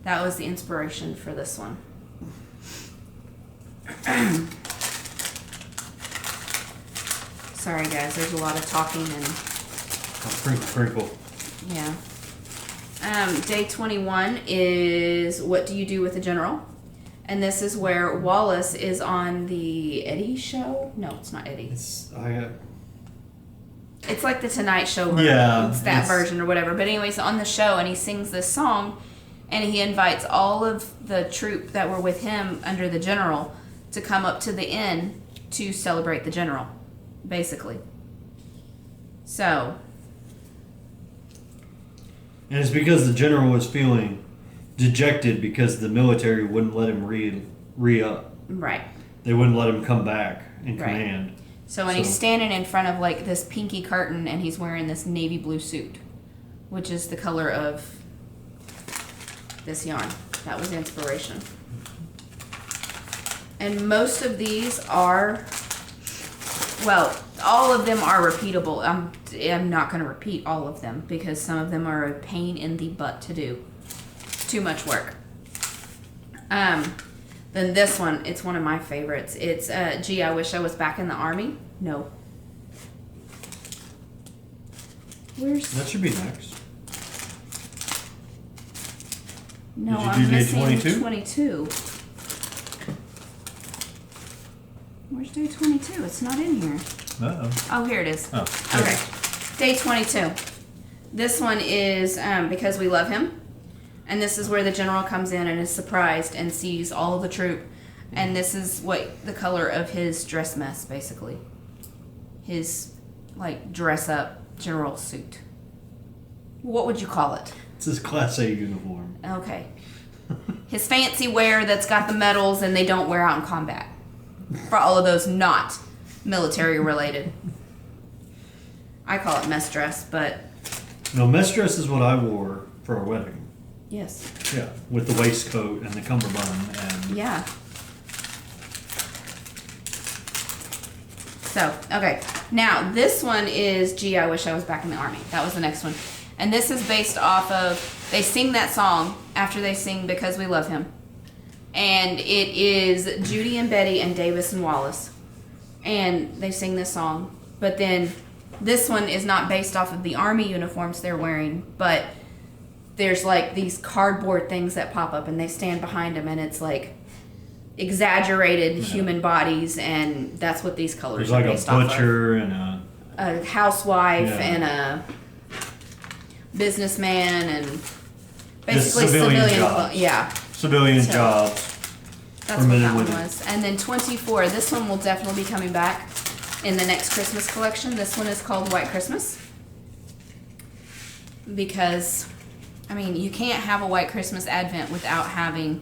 That was the inspiration for this one. Sorry guys, there's a lot of talking and Pretty cool. yeah. Day 21 is What Do You Do with a General? And this is where Wallace is on the Eddie show. No, it's not Eddie. It's It's like the Tonight Show version. Yeah, It's that version or whatever. But anyways, on the show, and he sings this song, and he invites all of the troop that were with him under the general to come up to the inn to celebrate the general, basically. So, and it's because the general was feeling dejected because the military wouldn't let him re-up. right. They wouldn't let him come back in Right. command. So when he's standing in front of like this pinky curtain and he's wearing this navy blue suit, which is the color of this yarn. That was the inspiration. And most of these are, well, all of them are repeatable. I'm not going to repeat all of them because some of them are a pain in the butt to do. Too much work. Then this one, it's one of my favorites. It's, Gee, I Wish I Was Back in the Army. No. That should be next. No, Did you I'm do day missing 22? 22. Where's day 22? It's not in here. Uh-oh. Oh, here it is. Oh, Okay. Day 22. This one is Because We Love Him. And this is where the general comes in and is surprised and sees all of the troop. And this is what the color of his dress mess, basically. His, like, dress-up general suit. What would you call it? It's his Class A uniform. Okay. His fancy wear that's got the medals and they don't wear out in combat. For all of those not military related. I call it mess dress, but... No, mess dress is what I wore for a wedding. Yes. Yeah, with the waistcoat and the cummerbund and... Yeah. So, okay. Now, this one is Gee, I Wish I Was Back in the Army. That was the next one. And this is based off of... They sing that song after they sing Because We Love Him. And it is Judy and Betty and Davis and Wallace. And they sing this song. But then this one is not based off of the Army uniforms they're wearing, but... There's like these cardboard things that pop up and they stand behind them and it's like exaggerated human bodies, and that's what these colors There's like are based a off butcher of. and A housewife Yeah. and a businessman and basically civilian civilian. jobs. Yeah, civilian So- jobs. that's For what men that and one women. was. And then 24, this one will definitely be coming back in the next Christmas collection. This one is called White Christmas. Because, I mean, you can't have a White Christmas Advent without having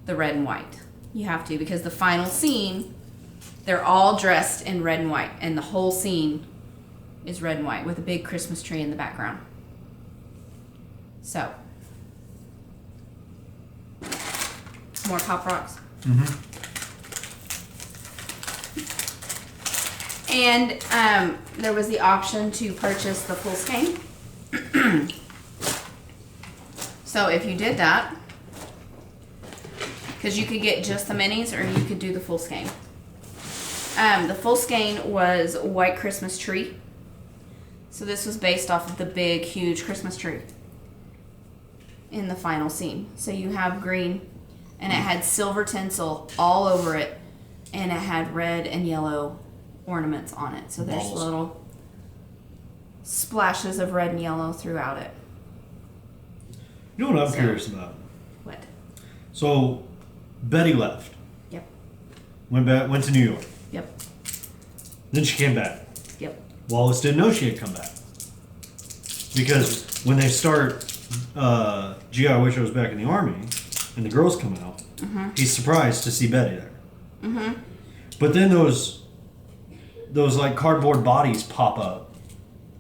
the red and white. You have to, because the final scene, they're all dressed in red and white. And the whole scene is red and white with a big Christmas tree in the background. So, more Pop Rocks. And there was the option to purchase the full skein. So if you did that, because you could get just the minis or you could do the full skein. The full skein was White Christmas Tree. So this was based off of the big, huge Christmas tree in the final scene. So you have green, and it had silver tinsel all over it, and it had red and yellow ornaments on it. So there's Balls. little splashes of red and yellow throughout it. You know what I'm curious about? What? So, Betty left. Yep. Went to New York. Yep. Then she came back. Yep. Wallace didn't know she had come back. Because when they start Gee, I Wish I Was Back in the Army, and the girls come out, he's surprised to see Betty there. Mm-hmm. But then those like cardboard bodies pop up.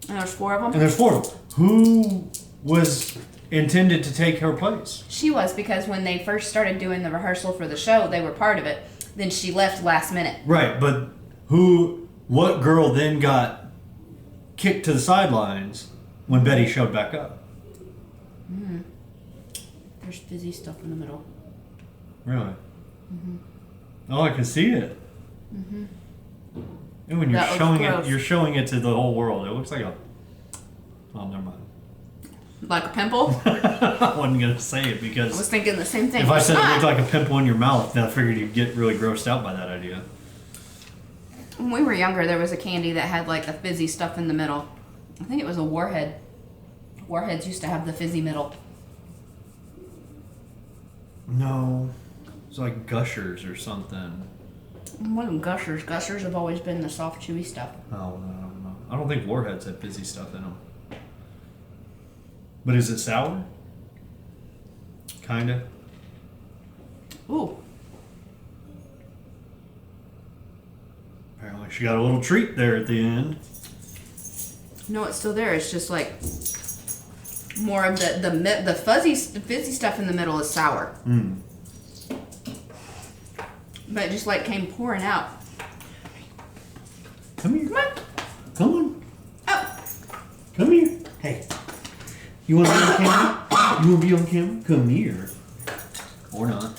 And there's 4 of them? And there's 4 of them. Who was intended to take her place? She was, because when they first started doing the rehearsal for the show, they were part of it. Then she left last minute. Right, but what girl then got kicked to the sidelines when Betty showed back up? There's fizzy stuff in the middle. Really? Oh, I can see it. And when you're That looks showing gross. it, you're showing it to the whole world. It looks like a. Oh, never mind. Like a pimple? I wasn't gonna say it I because was thinking the same thing. if I said it looked Ah! like a pimple in your mouth, then I figured you'd get really grossed out by that idea. When we were younger, there was a candy that had like the fizzy stuff in the middle. I think it was a Warhead. Warheads used to have the fizzy middle. No, it's like Gushers or something. It wasn't Gushers. Gushers have always been the soft, chewy stuff. Oh no. I don't think Warheads have fizzy stuff in them. But is it sour? Kinda. Ooh. Apparently she got a little treat there at the end. No, it's still there. It's just like more of the fizzy stuff in the middle is sour. But it just like came pouring out. Come here. Come on. Come on. Oh. Come here. Hey. You want to be on camera? You want to be on camera? Come here. Or not.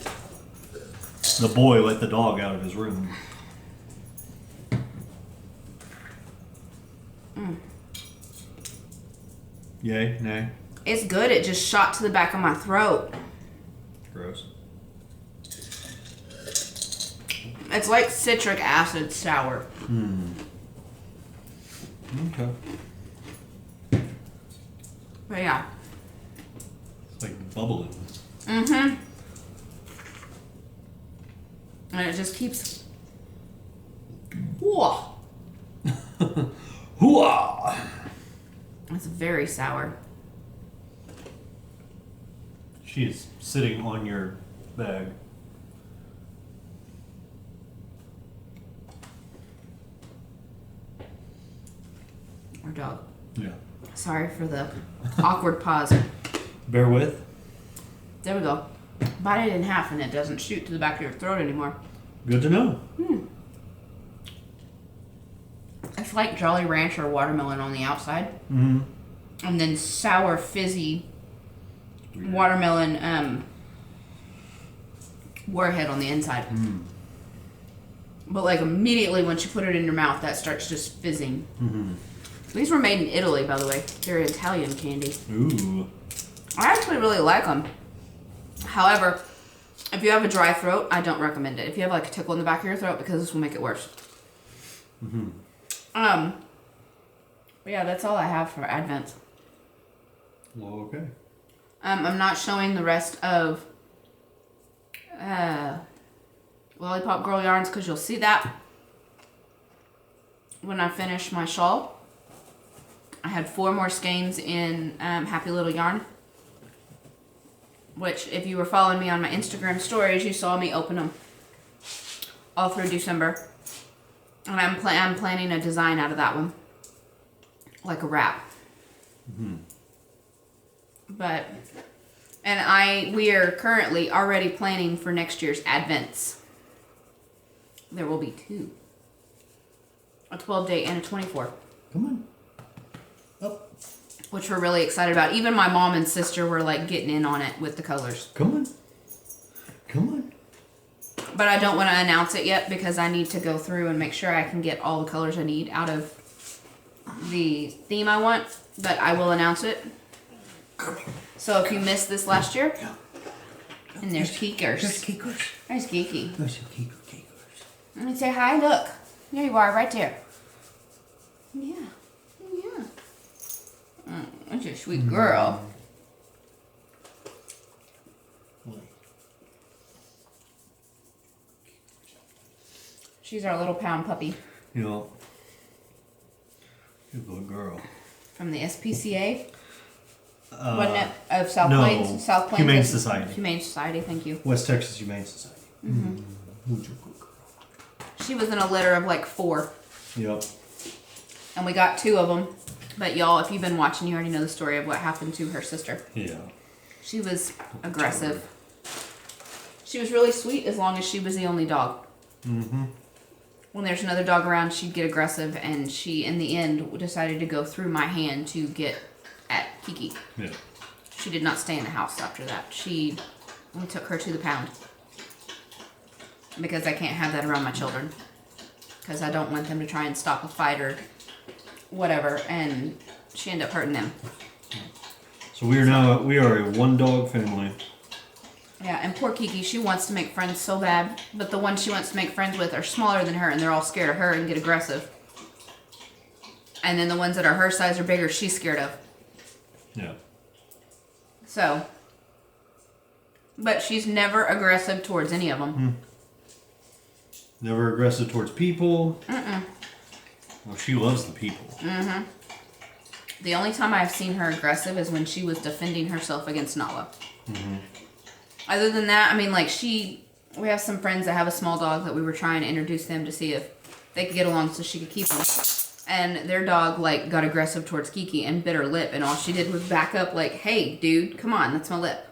The boy let the dog out of his room. Yay? Nay? It's good. It just shot to the back of my throat. Gross. It's like citric acid sour. Okay. But yeah. It's like bubbling. And it just keeps. Whoa. Hooah! It's very sour. She is sitting on your bag. Our dog. Yeah. Sorry for the awkward pause. Bear with. There we go. Bite it in half and it doesn't shoot to the back of your throat anymore. Good to know. It's like Jolly Rancher watermelon on the outside. Mm-hmm. And then sour, fizzy watermelon Warhead on the inside. But like immediately once you put it in your mouth, that starts just fizzing. These were made in Italy, by the way. They're Italian candy. Ooh. I actually really like them. However, if you have a dry throat, I don't recommend it. If you have like a tickle in the back of your throat, because this will make it worse. But yeah, that's all I have for Advent. Well, okay. I'm not showing the rest of Lollipop Girl yarns because you'll see that when I finish my shawl. I had 4 more skeins in Happy Little Yarn, which if you were following me on my Instagram stories, you saw me open them all through December. And I'm planning a design out of that one, like a wrap. But, and we are currently already planning for next year's Advents. There will be 2. A 12-day and a 24. Come on. Up. Which we're really excited about. Even my mom and sister were like getting in on it with the colors. Come on. Come on. But I don't want to announce it yet because I need to go through and make sure I can get all the colors I need out of the theme I want. But I will announce it. So if you missed this last year, and there's Keekers. There's Keekers. There's Geeky. There's Keekers. Let me say hi, look. There you are, right there. Yeah. Yeah. That's a sweet girl. She's our little pound puppy. You know, good girl. From the SPCA? Wasn't it? Of South no, Plains? South Plains. Humane Society. Humane Society, thank you. West Texas Humane Society. She was in a litter of like 4. Yep. And we got 2 of them. But y'all, if you've been watching, you already know the story of what happened to her sister. Yeah. She was aggressive. She was really sweet as long as she was the only dog. Mm-hmm. When there's another dog around, she'd get aggressive, and she, in the end, decided to go through my hand to get at Kiki. Yeah. She did not stay in the house after that. We took her to the pound. Because I can't have that around my children. Because I don't want them to try and stop a fight or whatever, and she ended up hurting them. So we are a 1-dog family. Yeah, and poor Kiki, she wants to make friends so bad, but the ones she wants to make friends with are smaller than her, and they're all scared of her and get aggressive. And then the ones that are her size or bigger, she's scared of. Yeah. So, but she's never aggressive towards any of them. Never aggressive towards people. Well, she loves the people. The only time I've seen her aggressive is when she was defending herself against Nala. Other than that, I mean, like we have some friends that have a small dog that we were trying to introduce them to see if they could get along so she could keep them. And their dog, like, got aggressive towards Kiki and bit her lip, and all she did was back up like, hey, dude, come on, that's my lip.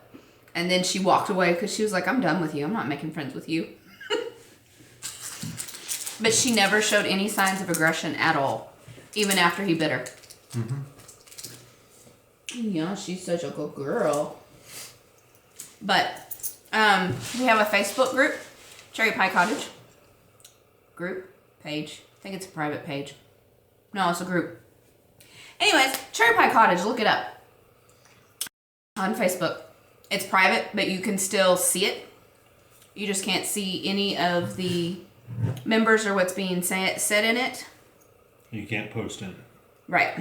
And then she walked away because she was like, I'm done with you. I'm not making friends with you. But she never showed any signs of aggression at all, even after he bit her. Yeah, she's such a good girl. But we have a Facebook group, CherryPieCottage. Group page. I think it's a private page. No, it's a group. Anyways, CherryPieCottage, look it up on Facebook. It's private, but you can still see it. You just can't see any of the members or what's being said in it. You can't post in it. Right.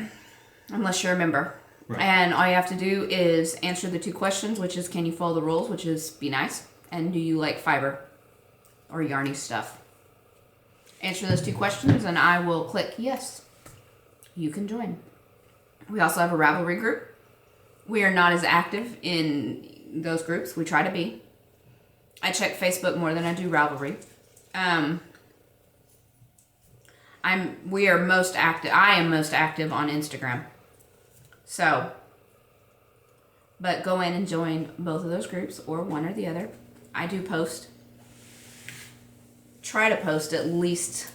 Unless you're a member. Right. And all you have to do is answer the 2 questions, which is, can you follow the rules, which is be nice, and do you like fiber or yarny stuff? Answer those 2 questions, and I will click yes. You can join. We also have a Ravelry group. We are not as active in those groups. We try to be. I check Facebook more than I do Ravelry. We are most active. I am most active on Instagram. So, but go in and join both of those groups, or one or the other. I do post. Try to post at least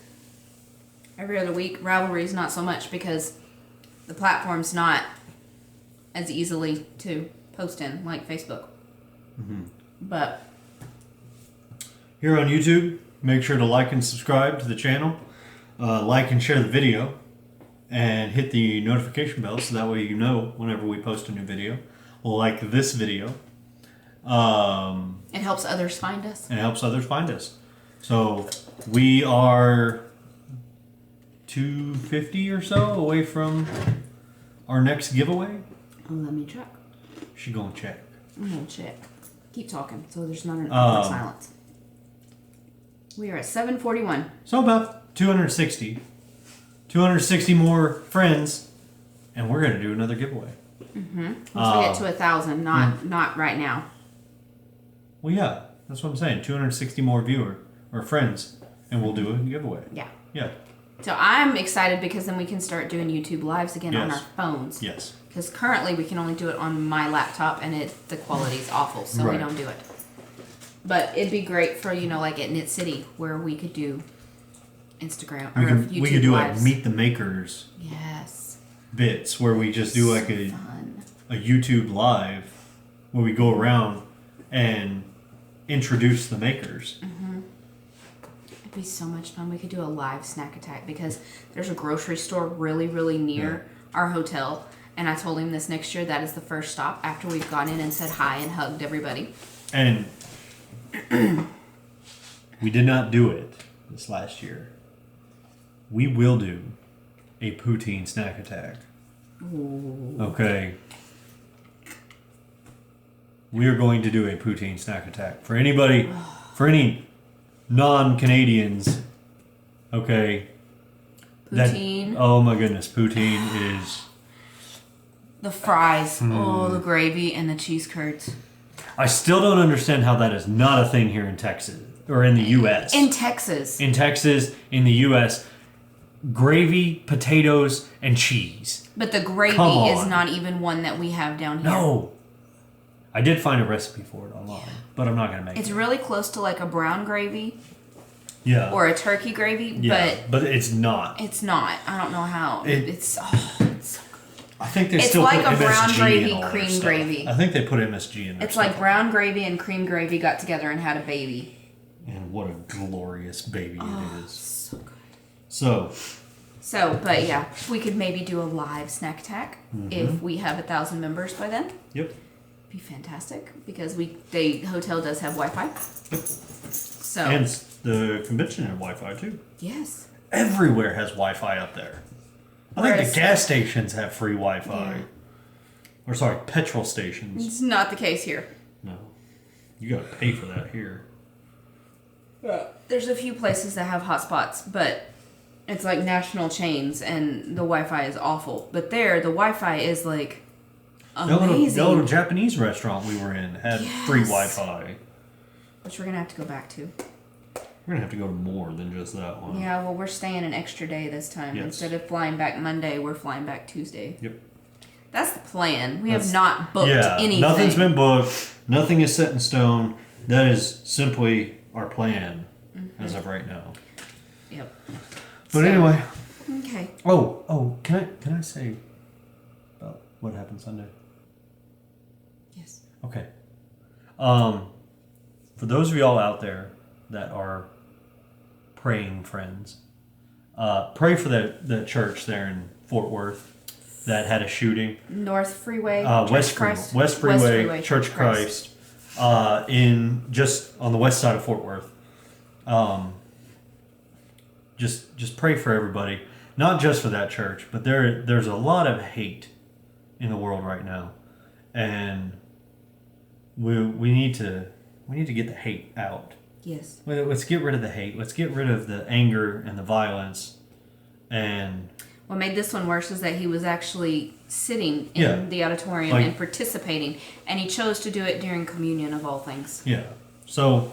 every other week. Ravelry is not so much because the platform's not as easily to post in like Facebook. But here on YouTube, make sure to like and subscribe to the channel. Like and share the video. And hit the notification bell so that way you know whenever we post a new video. Like this video. it helps others find us. And it helps others find us. So we are 250 or so away from our next giveaway. Oh, let me check. She gonna check. I'm gonna check. Keep talking so there's not an awkward silence. We are at 7:41. So about 260. 260 more friends, and we're gonna do another giveaway. Once we get to 1,000, not right now. Well, yeah, that's what I'm saying. 260 more viewer or friends, and we'll do a giveaway. Yeah. Yeah. So I'm excited because then we can start doing YouTube lives again on our phones. Yes. Because currently we can only do it on my laptop, and the quality's awful, so we don't do it. But it'd be great for, like at Knit City, where we could do Instagram or YouTube we could do lives. like Meet the Makers Yes. bits, where we just do like a Fun. YouTube live, where we go around and introduce the makers. It'd be so much fun. We could do a live snack attack because there's a grocery store really, really near our hotel. And I told him this next year, that is the first stop after we've gone in and said hi and hugged everybody. And we did not do it this last year. We will do a poutine snack attack. Ooh. Okay. We are going to do a poutine snack attack. For any non-Canadians, okay. Poutine. Oh my goodness, poutine is... The fries. Oh, the gravy and the cheese curds. I still don't understand how that is not a thing here in Texas, or in the U.S. In Texas. In Texas, in the U.S., gravy, potatoes, and cheese. But the gravy is not even one that we have down here. No. I did find a recipe for it online, but I'm not going to make it. It's really close to like a brown gravy. Yeah. Or a turkey gravy, but it's not. It's not. I don't know how. It's so good. I think they it's still like put a brown MSG gravy, in all cream their stuff. gravy. I think they put MSG in there. It's like brown gravy and cream gravy got together and had a baby. And what a glorious baby it is. So good. So, but yeah, we could maybe do a live snack attack if we have 1,000 members by then. Yep. Be fantastic because the hotel does have Wi-Fi. Yep. So and the convention had Wi-Fi too. Yes. Everywhere has Wi-Fi up there. I think the gas stations have free Wi-Fi. Yeah. Or sorry, petrol stations. It's not the case here. No. You gotta pay for that here. There's a few places that have hotspots, but it's like national chains and the Wi-Fi is awful. But there, the Wi-Fi is like amazing. The little Japanese restaurant we were in had free Wi-Fi. Which we're going to have to go back to. We're going to have to go to more than just that one. Yeah, well, we're staying an extra day this time. Yes. Instead of flying back Monday, we're flying back Tuesday. Yep. That's the plan. We have not booked anything. Nothing's been booked. Nothing is set in stone. That is simply our plan as of right now. Yep. But anyway. Okay. Oh, can I say about what happened Sunday? Yes. Okay. For those of y'all out there that are praying friends, pray for the church there in Fort Worth that had a shooting. North Freeway, West Freeway, Church Christ, in just on the west side of Fort Worth. Just pray for everybody, not just for that church, but there's a lot of hate in the world right now, and we need to get the hate out. Yes. Let's get rid of the hate. Let's get rid of the anger and the violence. And what made this one worse is that he was actually sitting in the auditorium and participating, and he chose to do it during communion of all things. Yeah. So,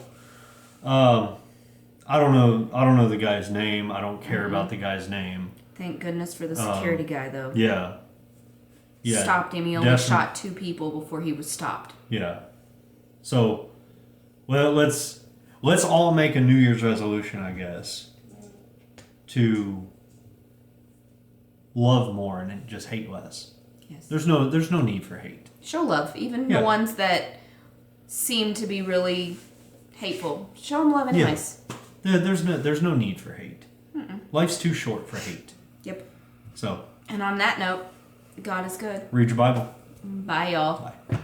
I don't know the guy's name. I don't care about the guy's name. Thank goodness for the security guy, though. Yeah. Yeah. Stopped him. He only shot 2 people before he was stopped. Yeah. So, well, let's all make a New Year's resolution, I guess, to love more and just hate less. Yes. There's no need for hate. Show love, even the ones that seem to be really hateful. Show them love anyways. Yeah. There's no need for hate. Life's too short for hate. Yep. So. And on that note, God is good. Read your Bible. Bye, y'all. Bye.